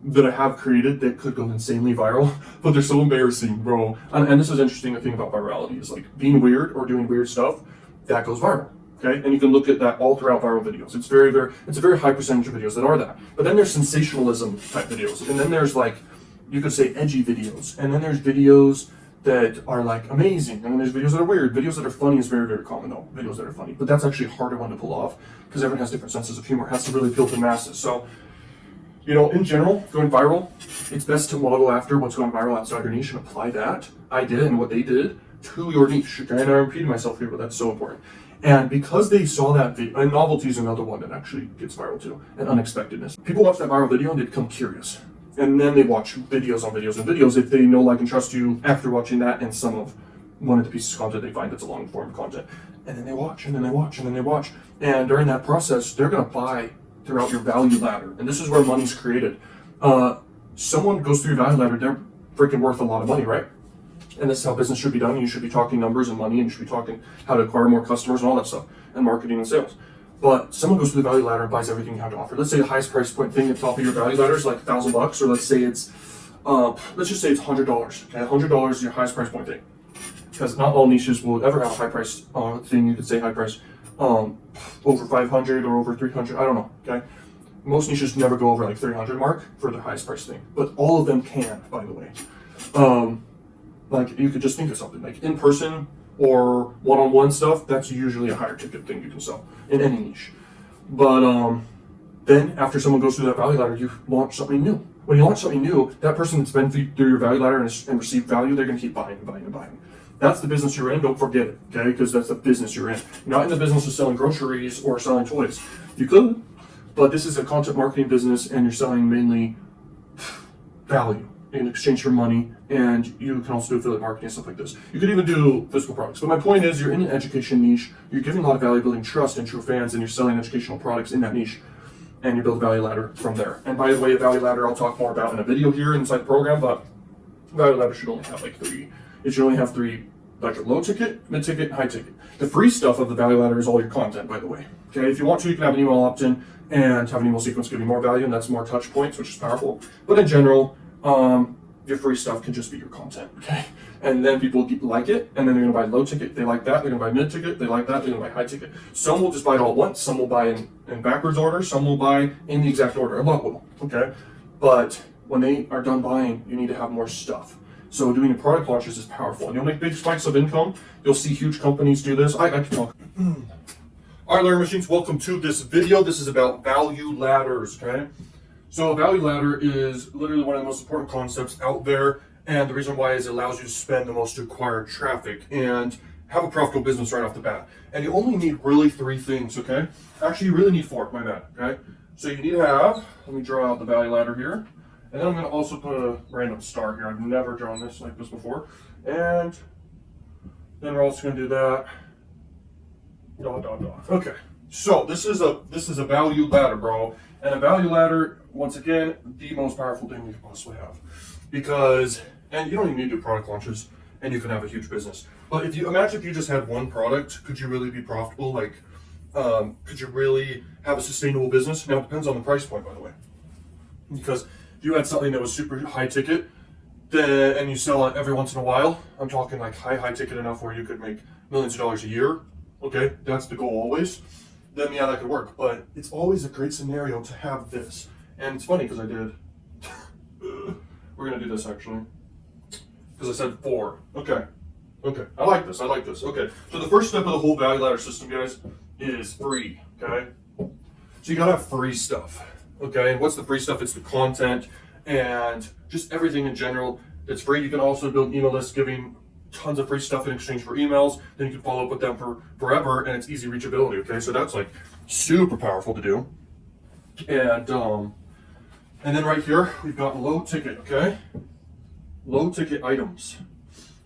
that I have created that could go insanely viral, but they're so embarrassing, bro. And this is interesting, the thing about virality is like being weird or doing weird stuff, that goes viral. Okay, and you can look at that all throughout viral videos. It's a very high percentage of videos that are that. But then there's sensationalism type videos, and then there's like, you could say edgy videos, and then there's videos that are like amazing, and then there's videos that are weird. Videos that are funny is very, very common though. Videos that are funny, but that's actually a harder one to pull off because everyone has different senses of humor. It has to really appeal to the masses. So, you know, in general, going viral, it's best to model after what's going viral outside your niche and apply that idea and what they did to your niche. Okay, and I repeated myself here, but that's so important. And because they saw that video, and novelty is another one that actually gets viral too, and unexpectedness. People watch that viral video and they become curious. And then they watch videos on videos and videos if they know, like, and trust you after watching that and some of one of the pieces of content they find that's a long form content. And then they watch, and then they watch, and then they watch. And during that process, they're gonna buy throughout your value ladder. And this is where money's created. Someone goes through your value ladder, they're freaking worth a lot of money, right? And this is how business should be done. You should be talking numbers and money, and you should be talking how to acquire more customers and all that stuff, and marketing and sales. But someone goes through the value ladder and buys everything you have to offer. Let's say the highest price point thing at the top of your value ladder is like $1,000, or let's say it's, let's just say it's $100. Okay, $100 is your highest price point thing, because not all niches will ever have a high price thing. You could say high price over 500 or over 300. I don't know. Okay. Most niches never go over like 300 mark for the highest price thing, but all of them can, by the way. Like you could just think of something like in person or one-on-one stuff. That's usually a higher ticket thing you can sell in any niche. But then after someone goes through that value ladder, you launch something new. When you launch something new, that person that's been through your value ladder and received value, they're going to keep buying and buying and buying. That's the business you're in. Don't forget it, okay? Because that's the business you're in. You're not in the business of selling groceries or selling toys. You could, but this is a content marketing business, and you're selling mainly value in exchange for money, and you can also do affiliate marketing and stuff like this. You could even do physical products. But my point is, you're in an education niche, you're giving a lot of value, building trust and true fans, and you're selling educational products in that niche, and you build a value ladder from there. And by the way, a value ladder I'll talk more about in a video here inside the program, but value ladder should only have like three. It should only have three, like a low ticket, mid ticket, and high ticket. The free stuff of the value ladder is all your content, by the way. Okay, if you want to, you can have an email opt-in and have an email sequence give you more value, and that's more touch points, which is powerful. But in general, your free stuff can just be your content, okay? And then people like it, and then they're gonna buy low ticket, they like that, they're gonna buy mid ticket, they like that, they're gonna buy high ticket. Some will just buy it all at once, some will buy in backwards order, some will buy in the exact order, a lot will, okay? But when they are done buying, you need to have more stuff. So doing product launches is powerful, and you'll make big spikes of income. You'll see huge companies do this. I can talk. All right, Learning Machines, welcome to this video. This is about value ladders, okay? So a value ladder is literally one of the most important concepts out there, and the reason why is it allows you to spend the most to acquire traffic and have a profitable business right off the bat. And you only need really three things, okay? Actually, you really need four, my bad, okay? So you need to have, let me draw out the value ladder here. And then I'm going to also put a random star here. I've never drawn this like this before. And then we're also going to do that. Dot, dot, dot. Okay. So this is a value ladder, bro. And a value ladder, once again, the most powerful thing you can possibly have. Because, and you don't even need to do product launches, and you can have a huge business. But if you imagine if you just had one product, could you really be profitable? Like, could you really have a sustainable business? Now it depends on the price point, by the way. Because if you had something that was super high ticket, and you sell it every once in a while, I'm talking like high ticket enough where you could make millions of dollars a year, okay, that's the goal always, then yeah, that could work. But it's always a great scenario to have this. And it's funny because I did, we're gonna do this actually, because I said four. Okay, I like this, okay. So the first step of the whole value ladder system, guys, is free, okay? So you gotta have free stuff. Okay, and what's the free stuff? It's the content and just everything in general that's free. You can also build email lists giving tons of free stuff in exchange for emails. Then you can follow up with them for forever, and it's easy reachability. Okay, so that's like super powerful to do. And then right here we've got low ticket. Okay, low ticket items,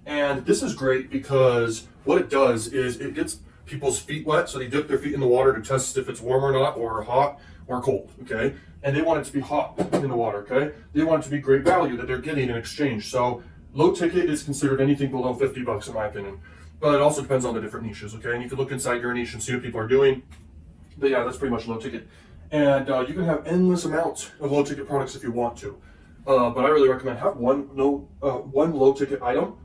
and this is great because what it does is it gets people's feet wet, so they dip their feet in the water to test if it's warm or not, or hot or cold, okay? And they want it to be hot in the water, okay? They want it to be great value that they're getting in exchange. So low ticket is considered anything below 50 bucks in my opinion. But it also depends on the different niches, okay? And you can look inside your niche and see what people are doing. But yeah, that's pretty much low ticket. And you can have endless amounts of low ticket products if you want to. But I really recommend have one low ticket item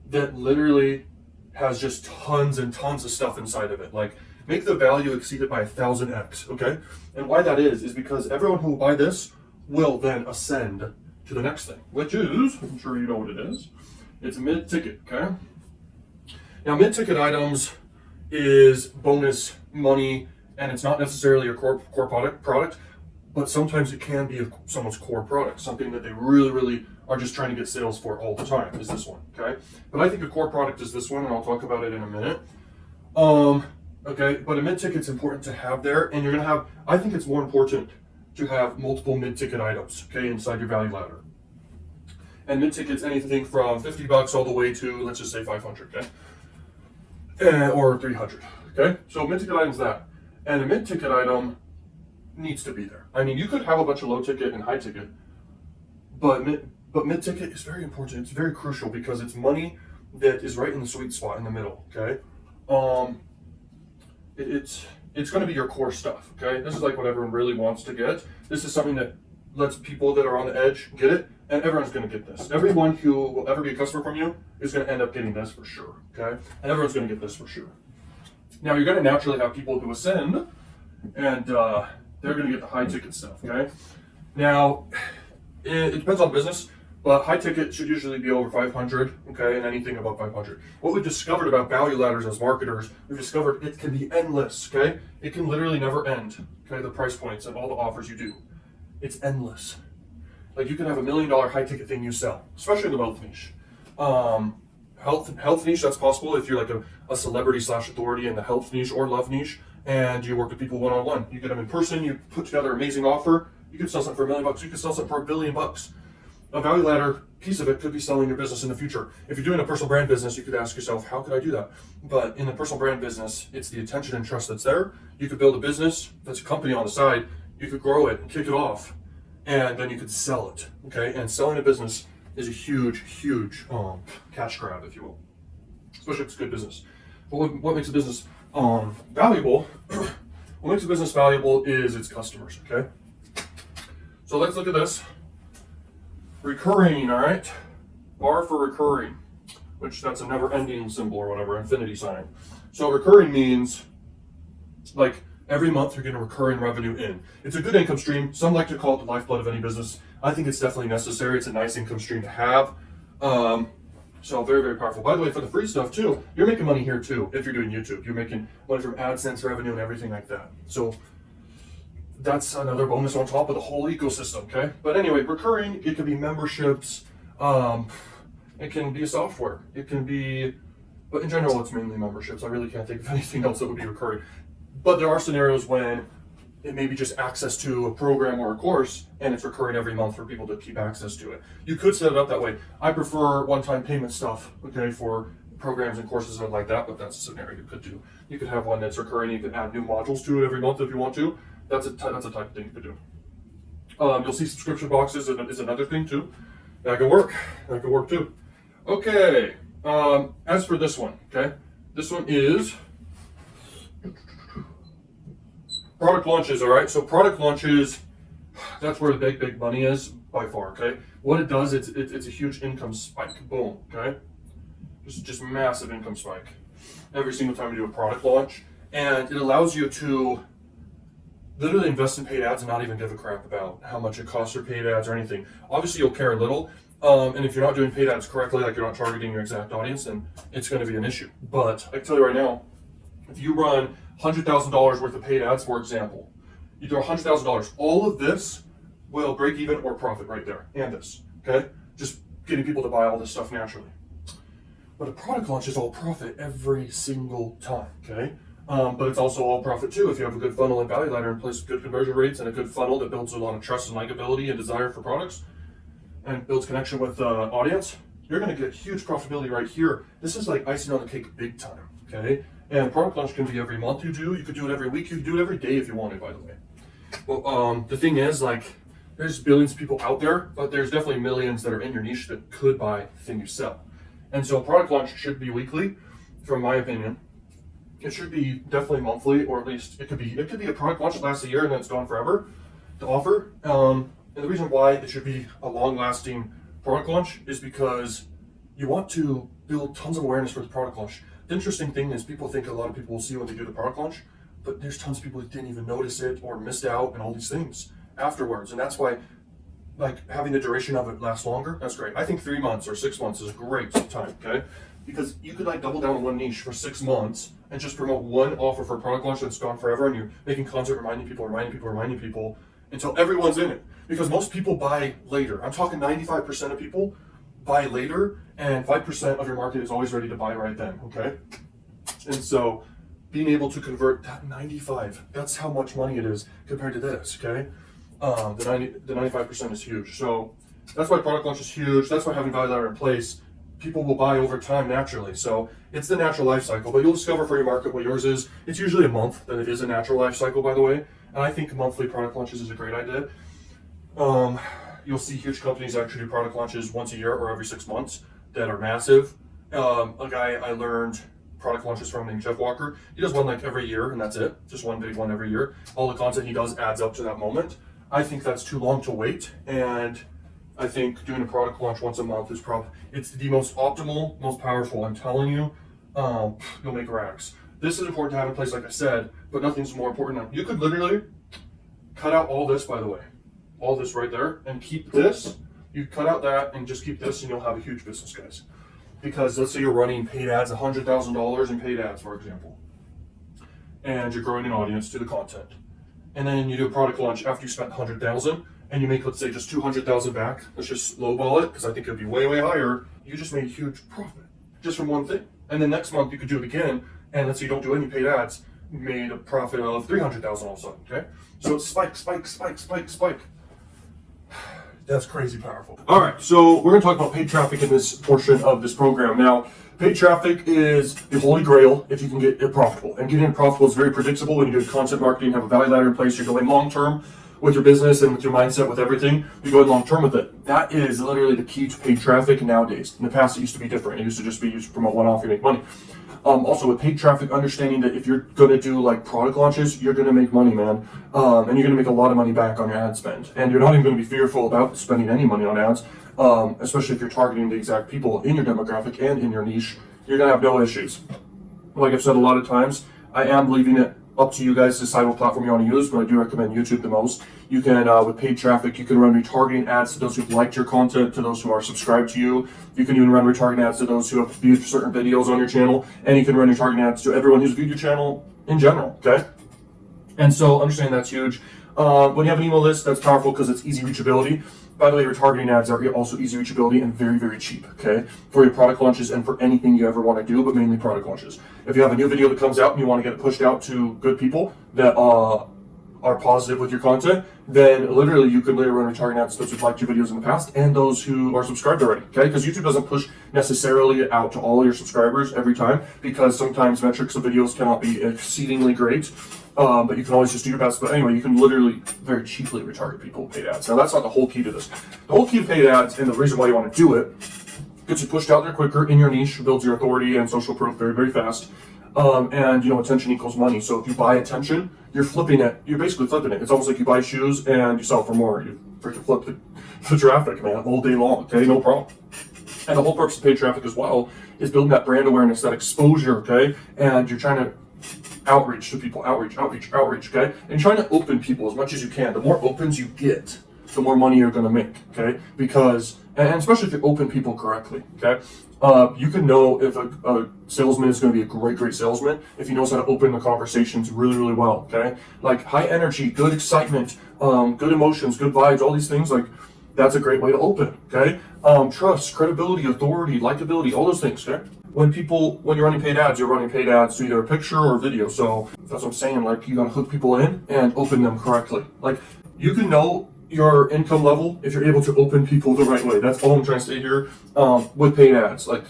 that literally has just tons and tons of stuff inside of it. Like, make the value exceeded by 1000x, okay? And why that is because everyone who will buy this will then ascend to the next thing, which is, I'm sure you know what it is. It's mid-ticket, okay? Now, mid-ticket items is bonus money, and it's not necessarily a core product, but sometimes it can be someone's core product, something that they really are just trying to get sales for all the time, is this one, okay? But I think a core product is this one, and I'll talk about it in a minute. Okay, but a mid-ticket's important to have there, and you're gonna have, I think it's more important to have multiple mid-ticket items, okay, inside your value ladder. And mid-ticket's anything from 50 bucks all the way to, let's just say 500, okay? Or 300, okay? So mid-ticket item's that. And a mid-ticket item needs to be there. I mean, you could have a bunch of low-ticket and high-ticket, but mid-ticket is very important. It's very crucial because it's money that is right in the sweet spot in the middle, okay? It's going to be your core stuff, okay? This is like what everyone really wants to get. This is something that lets people that are on the edge get it, and everyone's going to get this. Everyone who will ever be a customer from you is going to end up getting this for sure, okay? And everyone's going to get this for sure. Now you're going to naturally have people who ascend, and they're going to get the high ticket stuff. Okay. Now it depends on business, but high ticket should usually be over 500. Okay, and anything above 500. What we've discovered about value ladders as marketers, we've discovered it can be endless. Okay, it can literally never end. Okay, the price points and all the offers you do, it's endless. Like you can have $1 million high ticket thing you sell, especially in the wealth niche. Health niche, that's possible if you're like a celebrity / authority in the health niche or love niche, and you work with people one-on-one. You get them in person, you put together an amazing offer, you could sell something for $1 million, you could sell something for $1 billion. A value ladder piece of it could be selling your business in the future. If you're doing a personal brand business, you could ask yourself, how could I do that? But in the personal brand business, it's the attention and trust that's there. You could build a business that's a company on the side, you could grow it and kick it off, and then you could sell it. Okay, and selling a business is a huge cash grab, if you will, especially if it's good business. But what makes a business valuable? What makes a business valuable is its customers. Okay, so let's look at this. Recurring, all right, R for recurring, which that's a never-ending symbol or whatever, infinity sign. So recurring means like every month you're getting recurring revenue in. It's a good income stream. Some like to call it the lifeblood of any business. I think it's definitely necessary. It's a nice income stream to have. So very powerful. By the way, for the free stuff too, you're making money here too. If you're doing YouTube, you're making money from AdSense revenue and everything like that. So that's another bonus on top of the whole ecosystem. Okay. But anyway, recurring, it can be memberships. It can be a software. It can be, but in general, it's mainly memberships. I really can't think of anything else that would be recurring. But there are scenarios when it may be just access to a program or a course, and it's recurring every month for people to keep access to it. You could set it up that way. I prefer one-time payment stuff, okay, for programs and courses and like that, but that's a scenario you could do. You could have one that's recurring. You could add new modules to it every month if you want to. That's a type of thing you could do. You'll see subscription boxes is another thing too. That could work. That could work too. Okay. As for this one, okay, this one is product launches. All right. So product launches, that's where the big money is by far. Okay. What it does, it's a huge income spike. Boom. Okay. Just massive income spike every single time you do a product launch, and it allows you to literally invest in paid ads and not even give a crap about how much it costs or paid ads or anything. Obviously, you'll care a little. And if you're not doing paid ads correctly, like you're not targeting your exact audience, then it's going to be an issue. But I can tell you right now, if you run $100,000 worth of paid ads, for example, you throw $100,000, all of this will break even or profit right there. And this, okay? Just getting people to buy all this stuff naturally. But a product launch is all profit every single time, okay? But it's also all profit too if you have a good funnel and value ladder in place with good conversion rates and a good funnel that builds a lot of trust and likability and desire for products and builds connection with the audience. You're going to get huge profitability right here. This is like icing on the cake big time, okay? And product launch can be every month you do. You could do it every week. You could do it every day if you wanted, by the way. Well, the thing is, like, there's billions of people out there, but there's definitely millions that are in your niche that could buy the thing you sell. And so product launch should be weekly, from my opinion. It should be definitely monthly, or at least it could be a product launch that lasts a year and then it's gone forever to offer. And the reason why it should be a long-lasting product launch is because you want to build tons of awareness for the product launch. The interesting thing is people think a lot of people will see when they do the product launch, but there's tons of people that didn't even notice it or missed out and all these things afterwards. And that's why, like, having the duration of it last longer, that's great. I think 3 months or 6 months is a great time, okay? Because you could like double down on one niche for 6 months and just promote one offer for a product launch that's gone forever, and you're making content reminding people until everyone's in it. Because most people buy later. I'm talking 95% of people buy later, and 5% of your market is always ready to buy right then, okay? And so being able to convert that 95, that's how much money it is compared to this, okay? The 95% is huge. So that's why product launch is huge. That's why having value ladder in place, people will buy over time naturally. So it's the natural life cycle, but you'll discover for your market what yours is. It's usually a month that it is a natural life cycle, by the way. And I think monthly product launches is a great idea. You'll see huge companies actually do product launches once a year or every 6 months that are massive. A guy I learned product launches from named Jeff Walker, he does one like every year and that's it. Just one big one every year. All the content he does adds up to that moment. I think that's too long to wait, and I think doing a product launch once a month is it's the most optimal, most powerful. I'm telling you, you'll make racks. This is important to have in place, like I said, but nothing's more important now. You could literally cut out all this, by the way, all this right there, and keep this. You cut out that and just keep this, and you'll have a huge business, guys. Because let's say you're running paid ads, $100,000 in paid ads, for example, and you're growing an audience to the content, and then you do a product launch after you spent $100,000, and you make, let's say, just $200,000 back. Let's just lowball it, because I think it'd be way, way higher. You just made a huge profit just from one thing. And then next month you could do it again, and let's say you don't do any paid ads, you made a profit of $300,000 all of a sudden. Okay, so it's spike, spike, spike, spike, spike. That's crazy powerful. All right, so we're going to talk about paid traffic in this portion of this program. Now, paid traffic is the holy grail if you can get it profitable. And getting it profitable is very predictable when you do content marketing, have a value ladder in place, you're going long term with your business and with your mindset, with everything, you're going long term with it. That is literally the key to paid traffic nowadays. In the past, it used to be different. It used to just be used to promote one-off, you make money. Also with paid traffic, understanding that if you're going to do like product launches, you're going to make money, man. And you're going to make a lot of money back on your ad spend. And you're not even going to be fearful about spending any money on ads, especially if you're targeting the exact people in your demographic and in your niche. You're going to have no issues. Like I've said a lot of times, I am leaving it up to you guys to decide what platform you want to use, but I do recommend YouTube the most. You can, with paid traffic, you can run retargeting ads to those who've liked your content, to those who are subscribed to you. You can even run retargeting ads to those who have viewed certain videos on your channel, and you can run retargeting ads to everyone who's viewed your channel in general, okay? And so understand that's huge. When you have an email list, that's powerful because it's easy reachability. By the way, retargeting ads are also easy reachability and very, very cheap, okay? For your product launches and for anything you ever want to do, but mainly product launches. If you have a new video that comes out and you want to get it pushed out to good people that are positive with your content, then literally you can literally run retargeting ads to those who've liked your videos in the past and those who are subscribed already, okay? Because YouTube doesn't push necessarily out to all your subscribers every time, because sometimes metrics of videos cannot be exceedingly great. But you can always just do your best. But anyway, you can literally very cheaply retarget people with paid ads. Now, that's not the whole key to this. The whole key to paid ads, and the reason why you want to do it, gets you pushed out there quicker in your niche, builds your authority and social proof very, very fast. And, attention equals money. So if you buy attention, you're flipping it. You're basically flipping it. It's almost like you buy shoes and you sell for more. You freaking flip the traffic, man, all day long. Okay, no problem. And the whole purpose of paid traffic as well is building that brand awareness, that exposure, okay? And you're trying to outreach to people, outreach, okay? And trying to open people as much as you can. The more opens you get, the more money you're going to make, okay? Because, and especially if you open people correctly, okay? You can know if a salesman is going to be a great salesman if he knows how to open the conversations really, really well, okay? Like high energy, good excitement, good emotions, good vibes, all these things, like that's a great way to open, okay? Trust, credibility, authority, likability, all those things, okay? When you're running paid ads, you're running paid ads to either a picture or a video. So that's what I'm saying. Like you gotta hook people in and open them correctly. Like you can know your income level if you're able to open people the right way. That's all I'm trying to say here with paid ads. Like,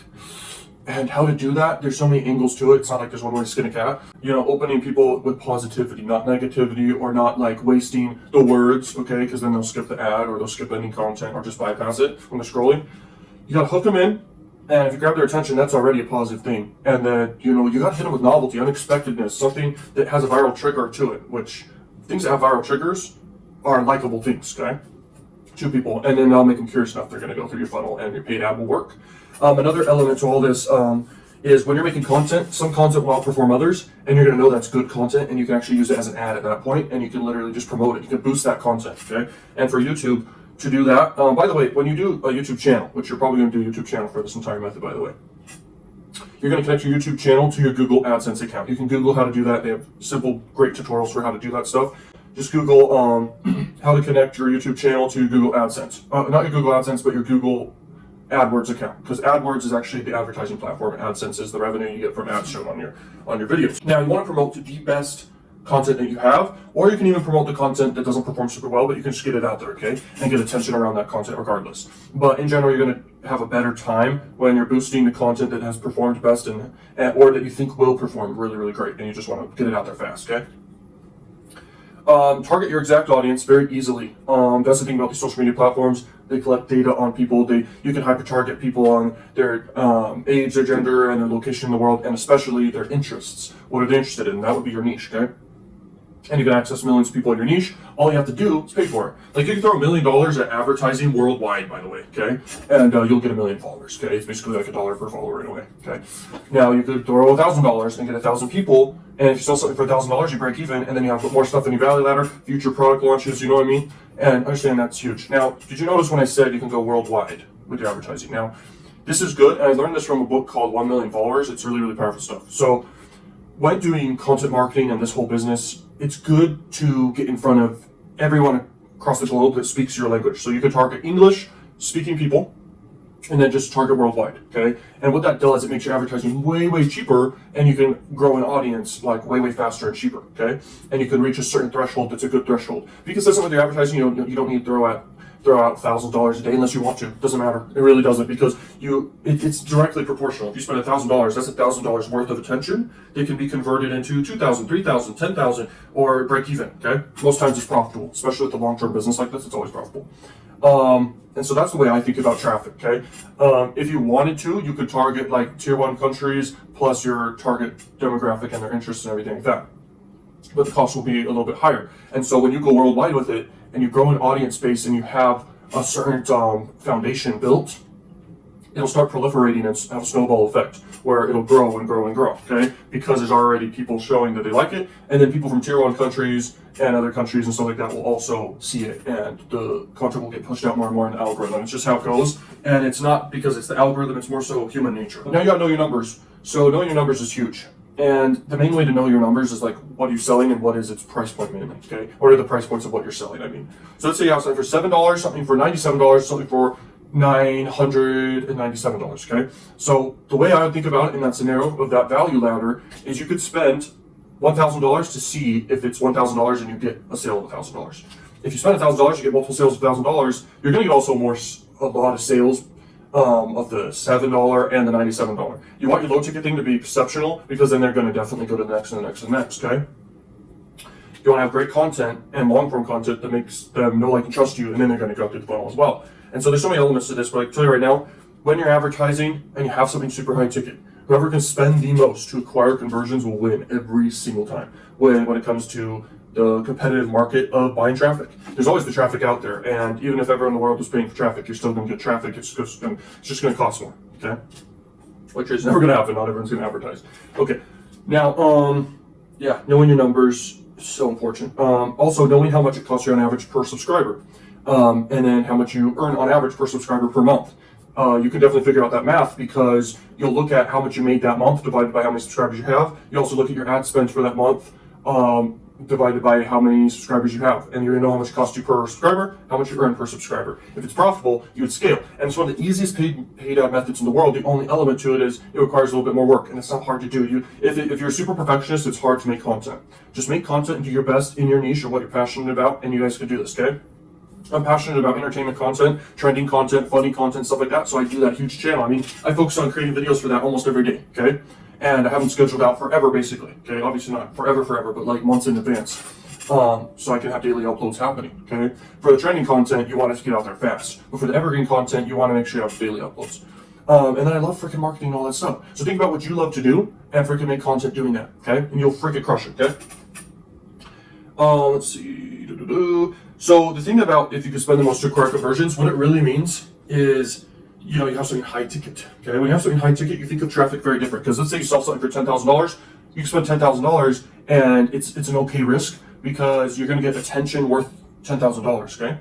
and how to do that, there's so many angles to it. It's not like there's one way to skin a cat. Opening people with positivity, not negativity, or not like wasting the words, okay? Because then they'll skip the ad or they'll skip any content or just bypass it when they're scrolling. You gotta hook them in. And if you grab their attention, that's already a positive thing. And then, you got to hit them with novelty, unexpectedness, something that has a viral trigger to it, which things that have viral triggers are likable things, okay, to people. And then that'll make them curious enough they're going to go through your funnel and your paid ad will work. Another element to all this is when you're making content, some content will outperform others, and you're going to know that's good content, and you can actually use it as an ad at that point, and you can literally just promote it. You can boost that content, okay? And for YouTube, to do that, by the way, when you do a YouTube channel, which you're probably going to do a YouTube channel for this entire method, by the way, you're going to connect your YouTube channel to your Google AdSense account. You can Google how to do that. They have simple, great tutorials for how to do that stuff. Just Google how to connect your YouTube channel to Google AdSense. Not your Google AdSense, but your Google AdWords account, because AdWords is actually the advertising platform. AdSense is the revenue you get from ads shown on your videos. Now, you want to promote the best content that you have, or you can even promote the content that doesn't perform super well, but you can just get it out there, okay, and get attention around that content regardless. But in general, you're going to have a better time when you're boosting the content that has performed best and or that you think will perform really, really great, and you just want to get it out there fast, okay? Target your exact audience very easily. That's the thing about these social media platforms. They collect data on people. You can hyper-target people on their age, their gender, and their location in the world, and especially their interests. What are they interested in? That would be your niche, okay? and you can access millions of people in your niche. All you have to do is pay for it. Like, you can throw $1 million at advertising worldwide, by the way, okay? And you'll get 1 million followers, okay? It's basically like $1 per follower in a way, okay? Now, you could throw $1,000 and get 1,000 people, and if you sell something for $1,000, you break even, and then you have to put more stuff in your value ladder, future product launches, you know what I mean? And understand that's huge. Now, did you notice when I said you can go worldwide with your advertising? Now, this is good, and I learned this from a book called 1 Million Followers. It's really, really powerful stuff. So, when doing content marketing and this whole business, it's good to get in front of everyone across the globe that speaks your language. So you could target English speaking people and then just target worldwide, okay? And what that does, it makes your advertising way, way cheaper, and you can grow an audience like way, way faster and cheaper, okay? And you can reach a certain threshold that's a good threshold. Because that's with your advertising, you don't need to throw out $1,000 a day unless you want to. It doesn't matter. It really doesn't, because it's directly proportional. If you spend $1,000, that's $1,000 worth of attention. It can be converted into 2,000, 3,000, 10,000, or break even. Okay, most times it's profitable, especially with a long-term business like this. It's always profitable. And so that's the way I think about traffic. Okay, if you wanted to, you could target like tier 1 countries plus your target demographic and their interests and everything like that. But the cost will be a little bit higher. And so when you go worldwide with it, and you grow an audience base and you have a certain foundation built, it'll start proliferating and have a snowball effect where it'll grow and grow and grow, okay? Because there's already people showing that they like it, and then people from tier 1 countries and other countries and stuff like that will also see it, and the content will get pushed out more and more in the algorithm. It's just how it goes, and it's not because it's the algorithm, it's more so human nature. Now you gotta know your numbers. So knowing your numbers is huge. And the main way to know your numbers is like, what are you selling and what is its price point minimum, okay? What are the price points of what you're selling, I mean. So let's say you have something for $7, something for $97, something for $997, okay? So the way I would think about it in that scenario of that value ladder is you could spend $1,000 to see if it's $1,000 and you get a sale of $1,000. If you spend $1,000, you get multiple sales of $1,000, you're gonna get also a lot of sales of the $7 and the $97. You want your low ticket thing to be exceptional, because then they're going to definitely go to the next and the next and the next, okay? You want to have great content and long-form content that makes them know, like, and trust you, and then they're going to go through the funnel as well. And so there's so many elements to this, but I can tell you right now, when you're advertising and you have something super high ticket, whoever can spend the most to acquire conversions will win every single time when it comes to the competitive market of buying traffic. There's always the traffic out there, and even if everyone in the world was paying for traffic, you're still going to get traffic. It's just going to cost more, okay? Which is never going to happen. Not everyone's going to advertise. Okay, now, knowing your numbers is so important. Also, knowing how much it costs you on average per subscriber, and then how much you earn on average per subscriber per month. You can definitely figure out that math, because you'll look at how much you made that month divided by how many subscribers you have. You also look at your ad spend for that month, divided by how many subscribers you have, and you're gonna know how much it costs you per subscriber, how much you earn per subscriber. If it's profitable, you would scale. And it's one of the easiest paid ad methods in the world. The only element to it is it requires a little bit more work, and it's not hard to do. If you're a super perfectionist, it's hard to make content. Just make content and do your best in your niche or what you're passionate about, and you guys can do this, okay? I'm passionate about entertainment content, trending content, funny content, stuff like that, so I do that huge channel. I mean, I focus on creating videos for that almost every day, okay? And I have them scheduled out forever, basically, okay? Obviously not forever, but like months in advance. So I can have daily uploads happening, okay? For the trending content, you want it to get out there fast. But for the evergreen content, you want to make sure you have daily uploads. And then I love freaking marketing and all that stuff. So think about what you love to do and freaking make content doing that, okay? And you'll freaking crush it, okay? Let's see. So the thing about if you can spend the most to acquire conversions, what it really means is, you have something high ticket, okay? When you have something high ticket, you think of traffic very different. Because let's say you sell something for $10,000, you can spend $10,000 and it's an okay risk, because you're going to get attention worth $10,000, okay?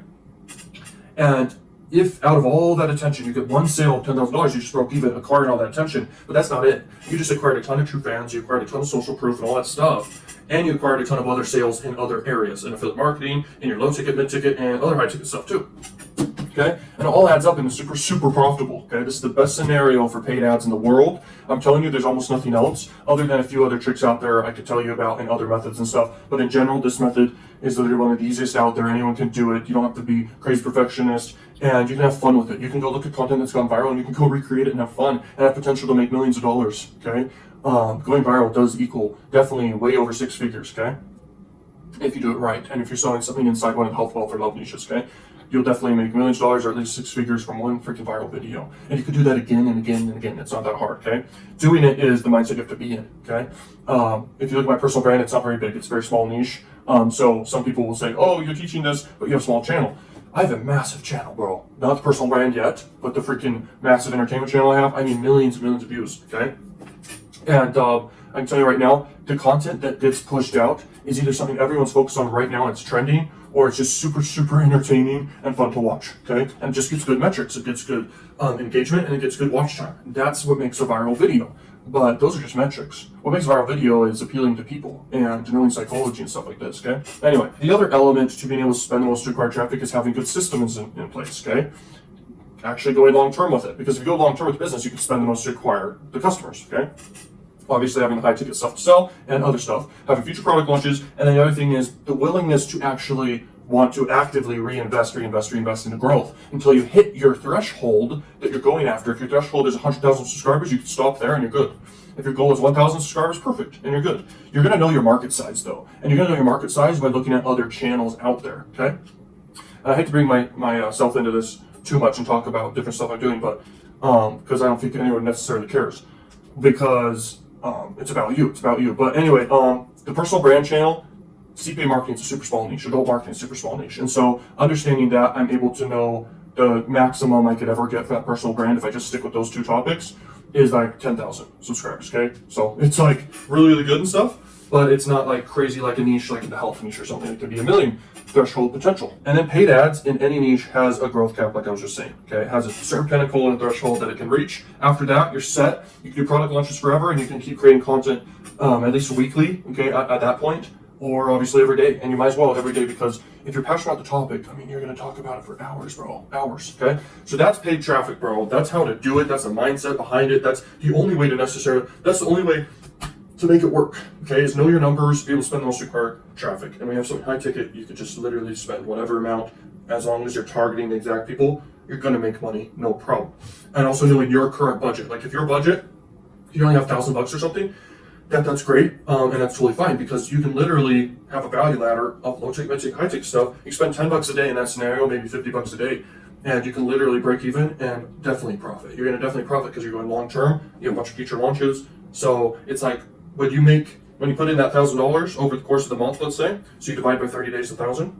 And if out of all that attention you get one sale of $10,000, you just broke even acquiring all that attention. But that's not it. You just acquired a ton of true fans, you acquired a ton of social proof and all that stuff, and you acquired a ton of other sales in other areas, in affiliate marketing, in your low ticket, mid ticket, and other high ticket stuff too. Okay, and it all adds up and it's super, super profitable. Okay, this is the best scenario for paid ads in the world. I'm telling you, there's almost nothing else other than a few other tricks out there I could tell you about and other methods and stuff. But in general, this method is literally one of the easiest out there. Anyone can do it. You don't have to be crazy perfectionist, and you can have fun with it. You can go look at content that's gone viral and you can go recreate it and have fun and have potential to make millions of dollars. Okay, going viral does equal definitely way over 6 figures. Okay, if you do it right, and if you're selling something inside one of the health, wealth, or love niches. Okay. you'll definitely make millions of dollars or at least 6 figures from one freaking viral video. And you could do that again and again and again. It's not that hard, okay? Doing it is the mindset you have to be in, okay? If you look at my personal brand, it's not very big. It's a very small niche. So some people will say, oh, you're teaching this, but you have a small channel. I have a massive channel, bro. Not the personal brand yet, but the freaking massive entertainment channel I have. I mean, millions and millions of views, okay? And I can tell you right now, the content that gets pushed out is either something everyone's focused on right now and it's trending, or it's just super, super entertaining and fun to watch, okay? And it just gets good metrics, it gets good engagement, and it gets good watch time. That's what makes a viral video. But those are just metrics. What makes a viral video is appealing to people and knowing psychology and stuff like this, okay? Anyway, the other element to being able to spend the most required traffic is having good systems in place, okay? Actually going long-term with it, because if you go long-term with business, you can spend the most to acquire the customers, okay? Obviously having the high ticket stuff to sell and other stuff, having future product launches, and then the other thing is the willingness to actually want to actively reinvest into growth until you hit your threshold that you're going after. If your threshold is 100,000 subscribers, you can stop there and you're good. If your goal is 1,000 subscribers, perfect, and you're good. You're gonna know your market size though, and you're gonna know your market size by looking at other channels out there, okay? I hate to bring myself into this too much and talk about different stuff I'm doing, but because I don't think anyone necessarily cares, because it's about you. But anyway, the personal brand channel, CPA marketing is a super small niche, adult marketing is a super small niche. And so understanding that, I'm able to know the maximum I could ever get for that personal brand if I just stick with those two topics is like 10,000 subscribers, okay? So it's like really, really good and stuff, but it's not like crazy like a niche, like the health niche or something. It could be a million threshold potential. And then paid ads in any niche has a growth cap, like I was just saying, okay? It has a certain pinnacle and a threshold that it can reach. After that, you're set. You can do product launches forever, and you can keep creating content at least weekly, okay, at that point, or obviously every day. And you might as well every day, because if you're passionate about the topic, I mean, you're gonna talk about it for hours, bro, hours, okay? So that's paid traffic, bro. That's how to do it. That's the mindset behind it. That's the only way to make it work, okay, is know your numbers, be able to spend the most required traffic. And when you have something high ticket, you could just literally spend whatever amount, as long as you're targeting the exact people, you're gonna make money, no problem. And also knowing your current budget. Like if your budget, you only have $1,000 or something, that's great, and that's totally fine, because you can literally have a value ladder of low ticket, mid ticket, high ticket stuff. You spend $10 a day in that scenario, maybe $50 a day, and you can literally break even and definitely profit. You're gonna definitely profit because you're going long term, you have a bunch of future launches. So it's like, when you put in that $1,000 over the course of the month, let's say, so you divide by 30 days 1,000,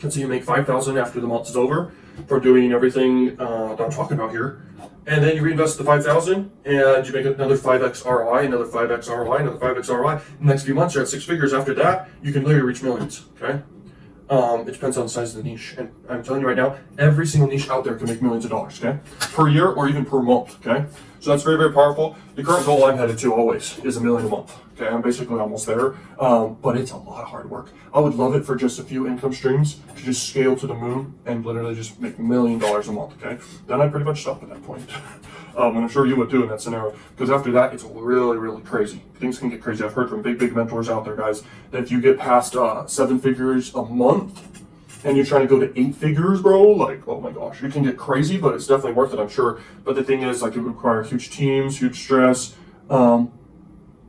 and so you make 5,000 after the month is over for doing everything that I'm talking about here, and then you reinvest the 5,000 and you make another 5x ROI, another 5x ROI, another 5x ROI. The next few months you're at 6 figures. After that, you can literally reach millions, okay? It depends on the size of the niche, and I'm telling you right now, every single niche out there can make millions of dollars, okay? Per year or even per month, okay? So that's very, very powerful. The current goal I'm headed to always is $1 million a month, okay? I'm basically almost there, but it's a lot of hard work. I would love it for just a few income streams to just scale to the moon and literally just make $1 million a month, okay? Then I'd pretty much stop at that point. And I'm sure you would too in that scenario, because after that, it's really, really crazy. Things can get crazy. I've heard from big mentors out there, guys, that if you get past 7 figures a month and you're trying to go to 8 figures, bro, like, oh my gosh, it can get crazy, but it's definitely worth it, I'm sure. But the thing is, like, it would require huge teams, huge stress,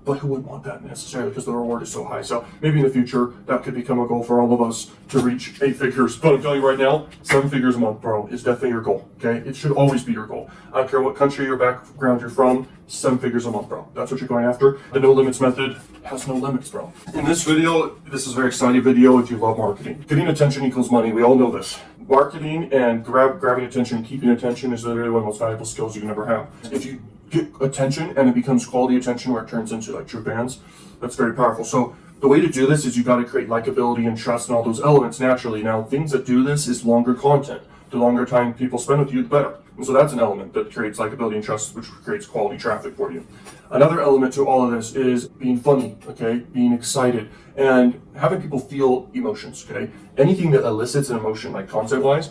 but who wouldn't want that necessarily, because the reward is so high. So maybe in the future, that could become a goal for all of us to reach 8 figures. But I'm telling you right now, 7 figures a month, bro, is definitely your goal, okay? It should always be your goal. I don't care what country or background you're from, 7 figures a month, bro. That's what you're going after. The no limits method has no limits, bro. In this video, this is a very exciting video if you love marketing. Getting attention equals money. We all know this. Marketing and grabbing attention, keeping attention is literally one of the most valuable skills you can ever have. If you get attention and it becomes quality attention where it turns into like true fans, that's very powerful. So the way to do this is you got to create likability and trust and all those elements naturally. Now, things that do this is longer content. The longer time people spend with you, the better. And so that's an element that creates likability and trust, which creates quality traffic for you. Another element to all of this is being funny, okay? Being excited and having people feel emotions, okay? Anything that elicits an emotion, like concept-wise,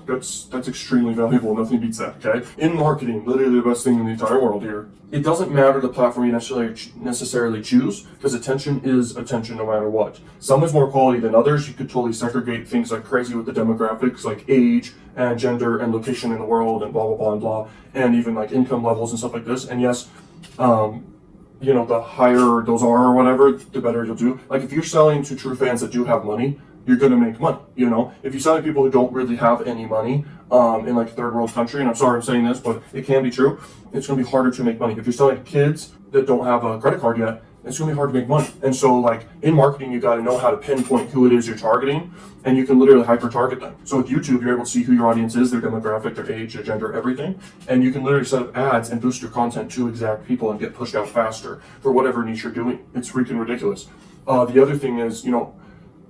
that's extremely valuable. Nothing beats that, okay? In marketing, literally the best thing in the entire world here. It doesn't matter the platform you necessarily choose, because attention is attention no matter what. Some is more quality than others. You could totally segregate things like crazy with the demographics, like age and gender and location in the world and blah, blah, blah, and blah, and even like income levels and stuff like this. And yes, the higher those are or whatever, the better you'll do. Like if you're selling to true fans that do have money, you're going to make money. You know, if you're selling people who don't really have any money in like a third world country, and I'm sorry I'm saying this, but it can be true, it's going to be harder to make money. If you're selling kids that don't have a credit card yet, it's going to be hard to make money. And so like in marketing, you got to know how to pinpoint who it is you're targeting, and you can literally hyper target them. So with YouTube, you're able to see who your audience is, their demographic, their age, their gender, everything. And you can literally set up ads and boost your content to exact people and get pushed out faster for whatever niche you're doing. It's freaking ridiculous. The other thing is, you know,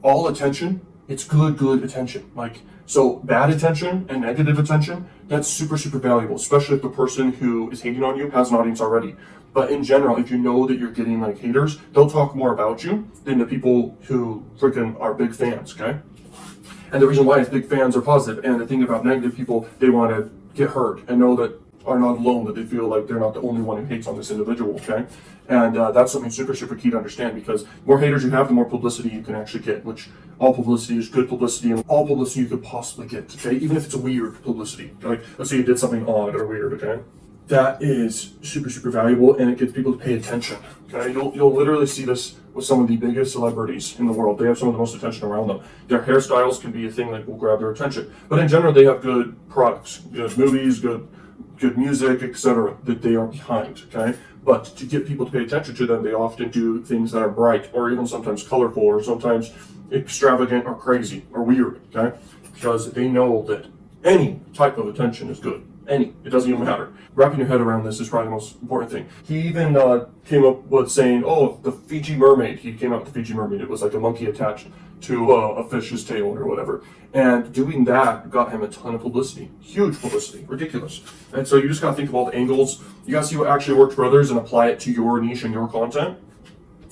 all attention, it's good attention. Like, so bad attention and negative attention, that's super valuable, especially if the person who is hating on you has an audience already. But in general, if you know that you're getting like haters, they'll talk more about you than the people who freaking are big fans, okay? And the reason why is big fans are positive, and the thing about negative people, they want to get heard and know that are not alone, that they feel like they're not the only one who hates on this individual, okay? And that's something super key to understand, because the more haters you have, the more publicity you can actually get, which all publicity is good publicity, and all publicity you could possibly get, okay? Even if it's a weird publicity, like let's say you did something odd or weird, okay? That is super valuable, and it gets people to pay attention, okay? You'll literally see this with some of the biggest celebrities in the world. They have some of the most attention around them. Their hairstyles can be a thing that will grab their attention. But in general, they have good products, good movies, good music, etc. that they are behind, okay? But to get people to pay attention to them, they often do things that are bright, or even sometimes colorful, or sometimes extravagant or crazy or weird, okay? Because they know that any type of attention is good. It doesn't even matter. Wrapping your head around this is probably the most important thing. He even came up with saying, oh, the Fiji mermaid. He came out with the Fiji mermaid. It was like a monkey attached to a fish's tail or whatever. And doing that got him a ton of publicity. Huge publicity. Ridiculous. And so you just gotta think of all the angles. You gotta see what actually works for others and apply it to your niche and your content.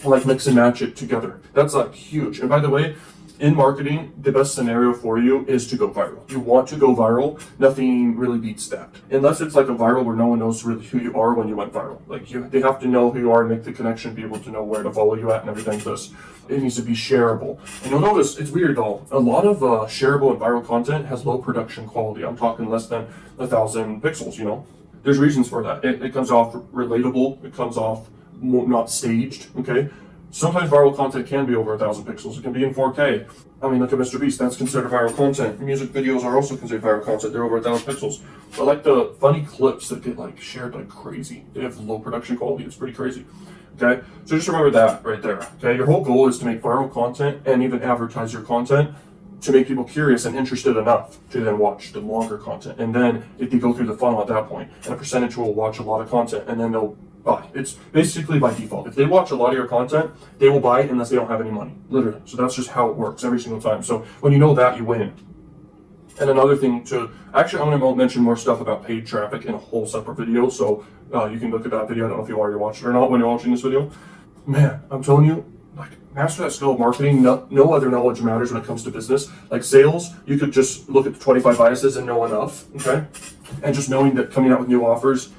Like mix and match it together. That's like huge. And by the way, in marketing, the best scenario for you is to go viral. You want to go viral. Nothing really beats that. Unless it's like a viral where no one knows really who you are when you went viral. Like they have to know who you are and make the connection, be able to know where to follow you at and everything like this. It needs to be shareable. And you'll notice, it's weird though, a lot of shareable and viral content has low production quality. I'm talking less than 1,000 pixels, you know. There's reasons for that. It comes off relatable. It comes off not staged, okay? Sometimes viral content can be over 1,000 pixels. It can be in 4K. I mean, look at Mr. Beast. That's considered viral content. Music videos are also considered viral content. They're over 1,000 pixels. But like the funny clips that get like shared like crazy, they have low production quality. It's pretty crazy. Okay, so just remember that right there. Okay, your whole goal is to make viral content and even advertise your content to make people curious and interested enough to then watch the longer content. And then if they go through the funnel at that point, and a percentage will watch a lot of content, and then they'll buy. It's basically by default. If they watch a lot of your content, they will buy unless they don't have any money, literally. So that's just how it works every single time. So when you know that, you win. And another thing actually, I'm going to mention more stuff about paid traffic in a whole separate video. So you can look at that video. I don't know if you already watched it or not when you're watching this video. Man, I'm telling you, like, master that skill of marketing. No other knowledge matters when it comes to business. Like sales, you could just look at the 25 biases and know enough, okay? And just knowing that coming out with new offers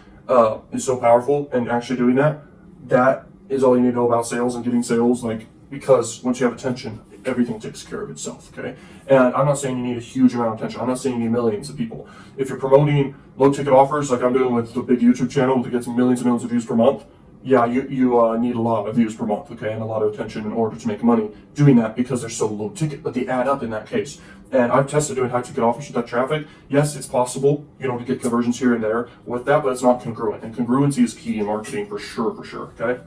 is so powerful, and actually doing that is all you need to know about sales and getting sales, like, because once you have attention, everything takes care of itself, okay? And I'm not saying you need a huge amount of attention. I'm not saying you need millions of people. If you're promoting low ticket offers, like I'm doing with the big YouTube channel that gets millions and millions of views per month, yeah, you need a lot of views per month, okay, and a lot of attention in order to make money doing that, because they're so low ticket, but they add up in that case. And I've tested doing high ticket offers with that traffic. Yes, it's possible, you know, to get conversions here and there with that, but it's not congruent. And congruency is key in marketing for sure, okay?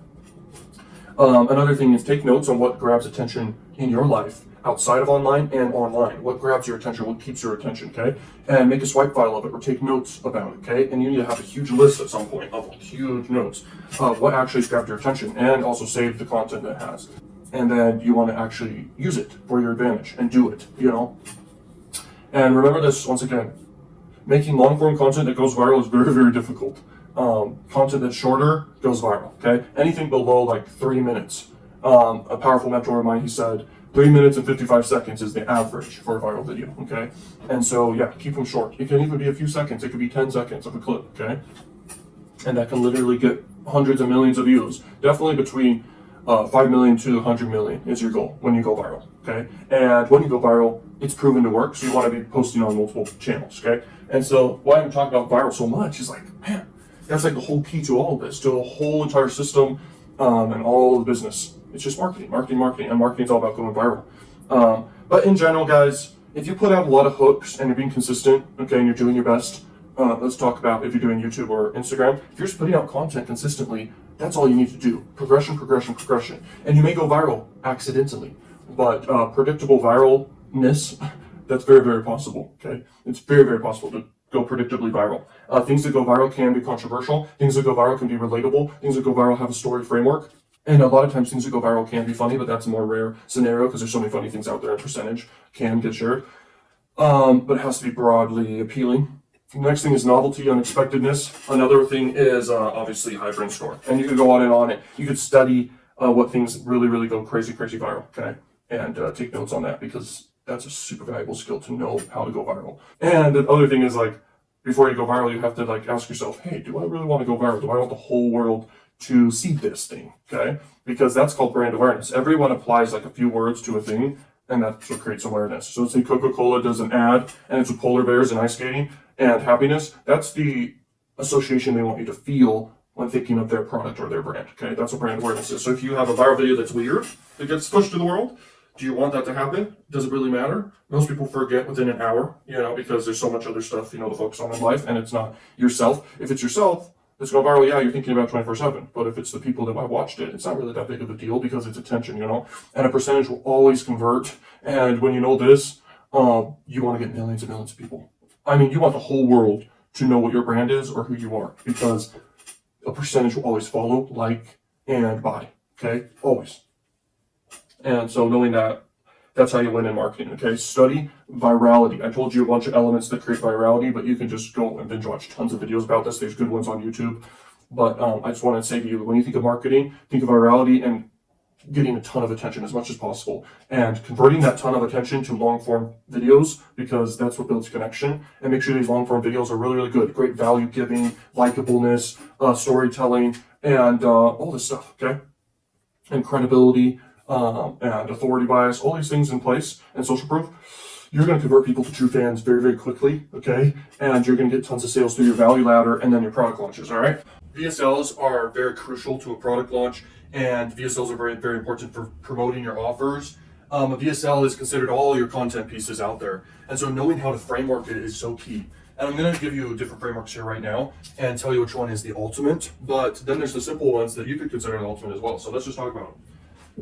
Another thing is take notes on what grabs attention in your life outside of online and online. What grabs your attention, what keeps your attention, okay? And make a swipe file of it or take notes about it, okay? And you need to have a huge list at some point of huge notes of what actually has grabbed your attention, and also save the content that it has. And then you want to actually use it for your advantage and do it, you know? And remember this, once again, making long form content that goes viral is very difficult. Content that's shorter goes viral, okay? Anything below like 3 minutes. A powerful mentor of mine, he said, 3 minutes and 55 seconds is the average for a viral video, okay? And so, yeah, keep them short. It can even be a few seconds. It could be 10 seconds of a clip, okay? And that can literally get hundreds of millions of views. Definitely between 5 million to 100 million is your goal when you go viral, okay? And when you go viral, it's proven to work, so you want to be posting on multiple channels, okay? And so why I'm talking about viral so much is like, man, that's like the whole key to all of this, to a whole entire system and all of the business. It's just marketing, and marketing is all about going viral. But in general, guys, if you put out a lot of hooks and you're being consistent, okay, and you're doing your best, let's talk about if you're doing YouTube or Instagram. If you're just putting out content consistently, that's all you need to do. Progression, progression, progression. And you may go viral accidentally, but predictable viralness, that's very, very possible, okay? It's very, very possible to go predictably viral. Things that go viral can be controversial. Things that go viral can be relatable. Things that go viral have a story framework. And a lot of times things that go viral can be funny, but that's a more rare scenario because there's so many funny things out there and percentage can get shared. But it has to be broadly appealing. The next thing is novelty, unexpectedness. Another thing is obviously high brand score. And you could go on and on. You could study what things really, really go crazy, crazy viral, okay? And take notes on that because that's a super valuable skill to know how to go viral. And the other thing is like, before you go viral, you have to like ask yourself, hey, do I really want to go viral? Do I want the whole world to see this thing, okay? Because that's called brand awareness. Everyone applies like a few words to a thing, and that's what creates awareness. So let's say Coca-Cola does an ad, and it's with polar bears and ice skating and happiness. That's the association they want you to feel when thinking of their product or their brand, okay? That's what brand awareness is. So if you have a viral video that's weird, that gets pushed to the world, do you want that to happen? Does it really matter? Most people forget within an hour, because there's so much other stuff, to focus on in life, and it's not yourself. If it's yourself, it's going viral, yeah, you're thinking about 24/7. But if it's the people that might watched it, it's not really that big of a deal because it's attention, and a percentage will always convert. And when you know this, you want to get millions and millions of people. I mean, you want the whole world to know what your brand is or who you are because a percentage will always follow, like, and buy, okay? Always. And so knowing that, that's how you win in marketing, okay? Study virality. I told you a bunch of elements that create virality, but you can just go and binge watch tons of videos about this. There's good ones on YouTube. But I just want to say to you, when you think of marketing, think of virality and getting a ton of attention as much as possible and converting that ton of attention to long-form videos because that's what builds connection. And make sure these long-form videos are really, really good. Great value giving, likableness, storytelling, and all this stuff, okay? And credibility. And authority bias, all these things in place, and social proof, you're going to convert people to true fans very, very quickly, okay? And you're going to get tons of sales through your value ladder and then your product launches, all right? VSLs are very crucial to a product launch, and VSLs are very, very important for promoting your offers. A VSL is considered all your content pieces out there, and so knowing how to framework it is so key. And I'm going to give you different frameworks here right now and tell you which one is the ultimate, but then there's the simple ones that you could consider the ultimate as well, so let's just talk about them.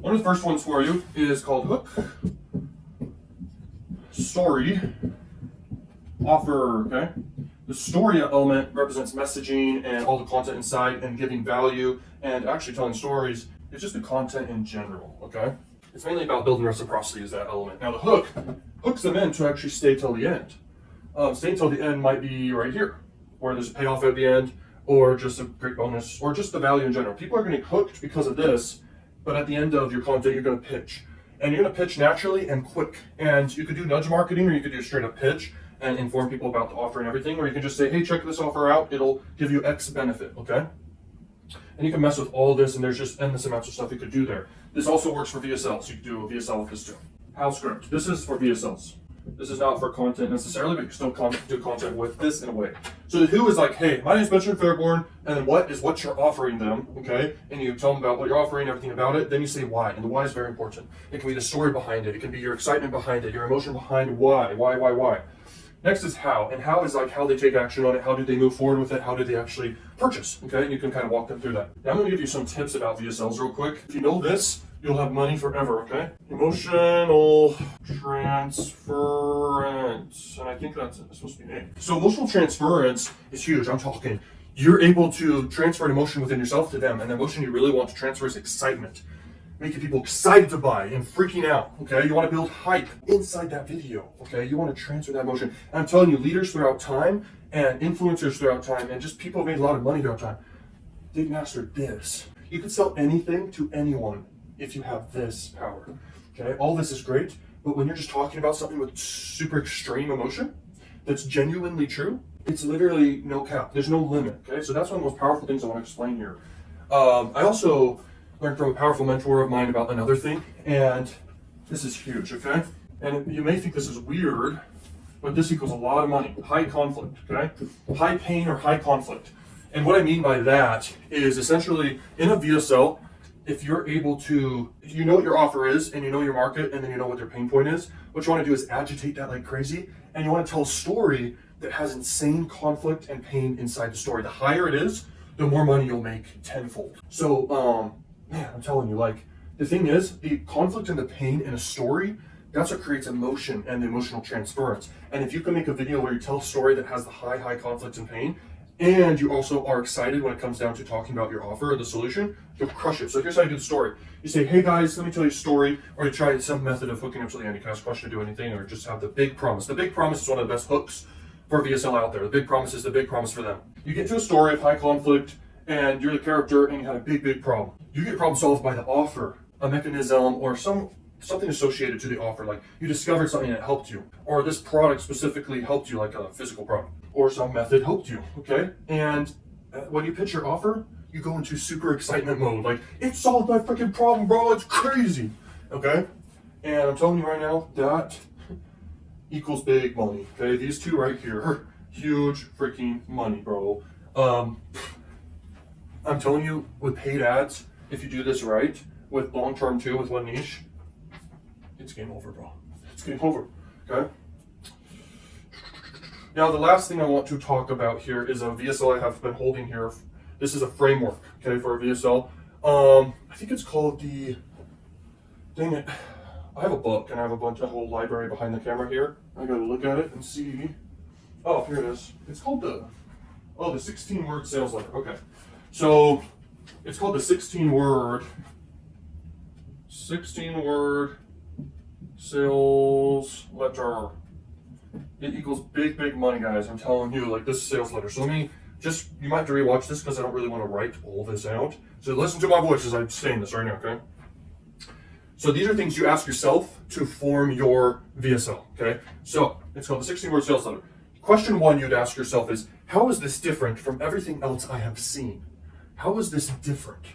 One of the first ones for you is called hook, story, offer, okay? The story element represents messaging and all the content inside and giving value and actually telling stories. It's just the content in general, okay? It's mainly about building reciprocity as that element. Now the hook hooks them in to actually stay till the end. Staying till the end might be right here, where there's a payoff at the end, or just a great bonus, or just the value in general. People are going to get hooked because of this. But at the end of your content, you're going to pitch. And you're going to pitch naturally and quick. And you could do nudge marketing, or you could do straight up pitch and inform people about the offer and everything. Or you can just say, hey, check this offer out. It'll give you X benefit, okay? And you can mess with all this, and there's just endless amounts of stuff you could do there. This also works for VSLs. You can do a VSL with this too. House script. This is for VSLs. This is not for content necessarily, but you can still do content with this in a way. So the who is like, hey, my name is Benjamin Fairborn, and then what is what you're offering them, okay? And you tell them about what you're offering, everything about it. Then you say why, and the why is very important. It can be the story behind it. It can be your excitement behind it, your emotion behind why. Next is how, and how is like how they take action on it, how do they move forward with it, how do they actually purchase, okay? And you can kind of walk them through that. Now I'm going to give you some tips about VSLs real quick. If you know this, you'll have money forever, okay? Emotional transference, and I think that's supposed to be named. So emotional transference is huge. I'm talking, you're able to transfer an emotion within yourself to them, and the emotion you really want to transfer is excitement. Making people excited to buy and freaking out, okay? You want to build hype inside that video, okay? You want to transfer that emotion. And I'm telling you, leaders throughout time and influencers throughout time and just people who made a lot of money throughout time, they've mastered this. You can sell anything to anyone if you have this power, okay? All this is great, but when you're just talking about something with super extreme emotion that's genuinely true, it's literally no cap. There's no limit, okay? So that's one of the most powerful things I want to explain here. I also learned from a powerful mentor of mine about another thing, and this is huge, okay? And you may think this is weird, but this equals a lot of money. High conflict, okay? High pain or high conflict. And what I mean by that is essentially in a VSL, if you're able to, you know what your offer is and you know your market and then you know what their pain point is, what you want to do is agitate that like crazy, and you want to tell a story that has insane conflict and pain inside the story. The higher it is, the more money you'll make tenfold. So, man, I'm telling you, like, the thing is, the conflict and the pain in a story, that's what creates emotion and the emotional transference. And if you can make a video where you tell a story that has the high conflict and pain, and you also are excited when it comes down to talking about your offer or the solution, you'll crush it. So here's how you do the story. You say, hey guys, let me tell you a story, or you try some method of hooking up to the end. You can ask a question, do anything, or just have the big promise. The big promise is one of the best hooks for VSL out there. The big promise is the big promise for them. You get to a story of high conflict, and you're the character, and you had a big problem. You get problem solved by the offer, a mechanism, or something associated to the offer, like you discovered something that helped you, or this product specifically helped you, like a physical product, or some method helped you, okay? And when you pitch your offer, you go into super excitement mode, like, it solved my freaking problem, bro, it's crazy, okay? And I'm telling you right now, that equals big money, okay? These two right here, huge freaking money, bro. I'm telling you, with paid ads, if you do this right, with long-term too, with one niche, it's game over, bro. It's game over, okay? Now, the last thing I want to talk about here is a VSL I have been holding here. This is a framework, okay, for a VSL. I think it's called the, dang it, I have a book and I have a whole library behind the camera here. I gotta look at it and see. Oh, here it is. It's called the 16-word sales letter. Okay. So it's called the 16-word sales letter. It equals big money, guys. I'm telling you, like, this sales letter. So you might have to rewatch this because I don't really want to write all this out. So listen to my voice as I'm saying this right now, okay? So these are things you ask yourself to form your VSL, okay? So it's called the 16-word sales letter. Question 1 you'd ask yourself is, how is this different from everything else I have seen? How is this different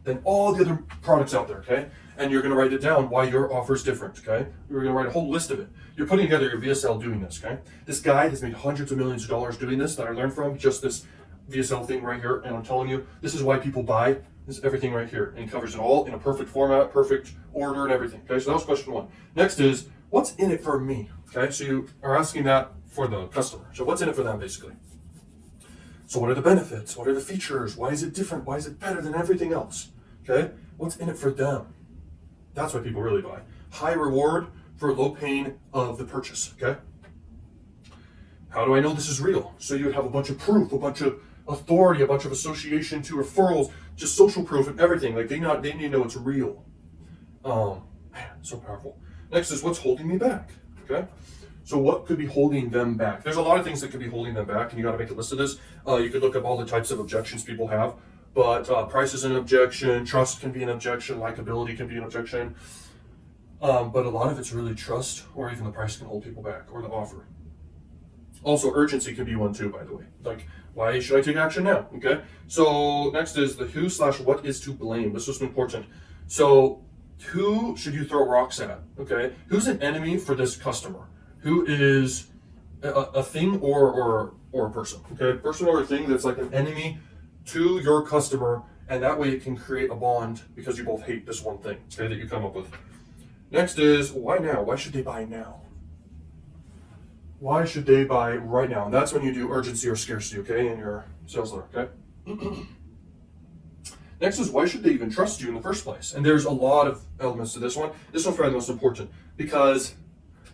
than all the other products out there, okay? And you're gonna write it down why your offer is different, okay? You're gonna write a whole list of it. You're putting together your VSL doing this, okay? This guy has made hundreds of millions of dollars doing this that I learned from, just this VSL thing right here. And I'm telling you, this is why people buy. This is everything right here. And he covers it all in a perfect format, perfect order and everything, okay? So that was question 1. Next is, what's in it for me? Okay, so you are asking that for the customer. So what's in it for them, basically? So what are the benefits? What are the features? Why is it different? Why is it better than everything else? Okay, what's in it for them? That's why people really buy. High reward for low pain of the purchase, okay? How do I know this is real? So you would have a bunch of proof, a bunch of authority, a bunch of association to referrals, just social proof and everything. Like they need to know it's real. Man, so powerful. Next is what's holding me back, okay? So what could be holding them back? There's a lot of things that could be holding them back, and you got to make a list of this. You could look up all the types of objections people have, but price is an objection, trust can be an objection, likability can be an objection. But a lot of it's really trust, or even the price can hold people back, or the offer. Also, urgency can be one too, by the way. Like, why should I take action now? Okay. So next is the who/what is to blame. This is important. So who should you throw rocks at? Okay. Who's an enemy for this customer? Who is a thing or a person? Okay. Person or a thing that's like an enemy to your customer, and that way it can create a bond because you both hate this one thing, okay, that you come up with. Next is why now? Why should they buy now? Why should they buy right now? And that's when you do urgency or scarcity, okay, in your sales letter, okay? Next is why should they even trust you in the first place? And there's a lot of elements to this one. This one's probably the most important because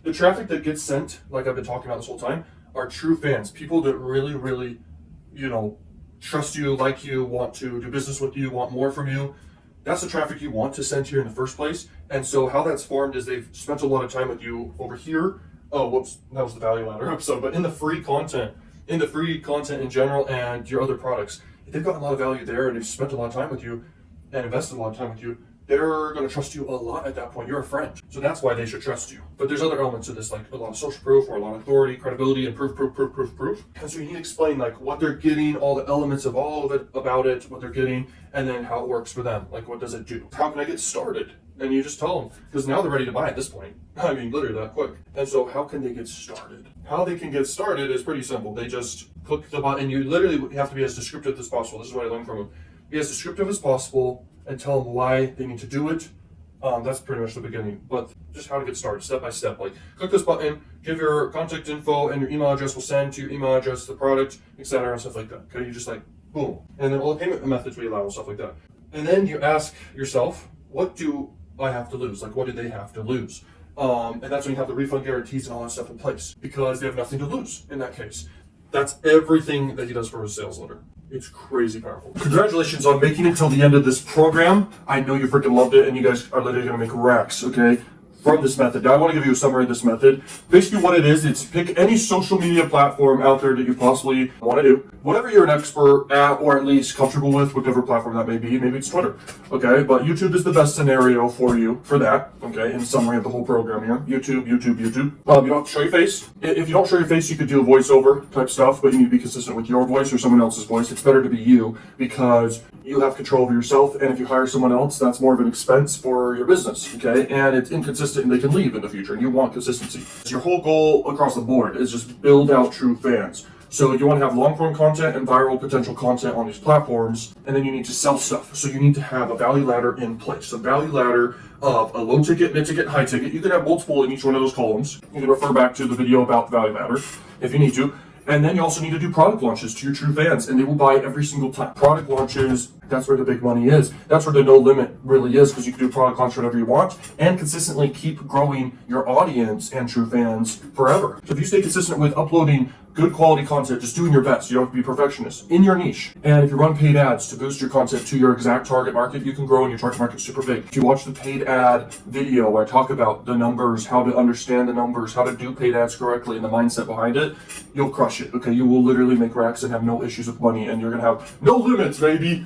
the traffic that gets sent, like I've been talking about this whole time, are true fans. People that really, trust you, like you, want to do business with you, want more from you. That's the traffic you want to send here in the first place. And so how that's formed is they've spent a lot of time with you over here. Oh, whoops, that was the value ladder episode. But in the free content in general and your other products, if they've gotten a lot of value there and they've spent a lot of time with you and invested a lot of time with you, they're going to trust you a lot at that point. You're a friend. So that's why they should trust you. But there's other elements to this, like a lot of social proof or a lot of authority, credibility, and proof. And so you need to explain like what they're getting, all the elements of all of it, about it, what they're getting, and then how it works for them. Like what does it do? How can I get started? And you just tell them, because now they're ready to buy at this point. I mean, literally that quick. And so how can they get started? How they can get started is pretty simple. They just click the button. You literally have to be as descriptive as possible. This is what I learned from them. Be as descriptive as possible and tell them why they need to do it. That's pretty much the beginning, but just how to get started, step by step. Like, click this button, give your contact info, and your email address will send to your email address the product, etc., and stuff like that. Okay, you just like boom, and then all the payment methods we allow and stuff like that. And then you ask yourself, what do I have to lose? Like, what do they have to lose? And that's when you have the refund guarantees and all that stuff in place, because they have nothing to lose in that case. That's everything that he does for his sales letter. It's crazy powerful. Congratulations on making it till the end of this program. I know you freaking loved it, and you guys are literally gonna make racks, okay, from this method. Now I want to give you a summary of this method. Basically what it is, it's pick any social media platform out there that you possibly want to do. Whatever you're an expert at, or at least comfortable with, whatever platform that may be. Maybe it's Twitter, okay? But YouTube is the best scenario for you for that, okay? In summary of the whole program here. YouTube. You don't have to show your face. If you don't show your face, you could do a voiceover type stuff, but you need to be consistent with your voice or someone else's voice. It's better to be you, because you have control over yourself, and if you hire someone else, that's more of an expense for your business, okay? And it's inconsistent, and they can leave in the future, and you want consistency. So your whole goal across the board is just build out true fans. So you want to have long-form content and viral potential content on these platforms, and then you need to sell stuff. So you need to have a value ladder in place. A value ladder of a low ticket, mid ticket, high ticket. You can have multiple in each one of those columns. You can refer back to the video about the value ladder if you need to. And then you also need to do product launches to your true fans, and they will buy every single time. Product launches, that's where the big money is. That's where the no limit really is, because you can do a product launch whatever you want and consistently keep growing your audience and true fans forever. So if you stay consistent with uploading good quality content, just doing your best, you don't have to be perfectionist in your niche. And if you run paid ads to boost your content to your exact target market, you can grow, and your target market's super big. If you watch the paid ad video where I talk about the numbers, how to understand the numbers, how to do paid ads correctly, and the mindset behind it, you'll crush it, okay? You will literally make racks and have no issues with money, and you're gonna have no limits, baby.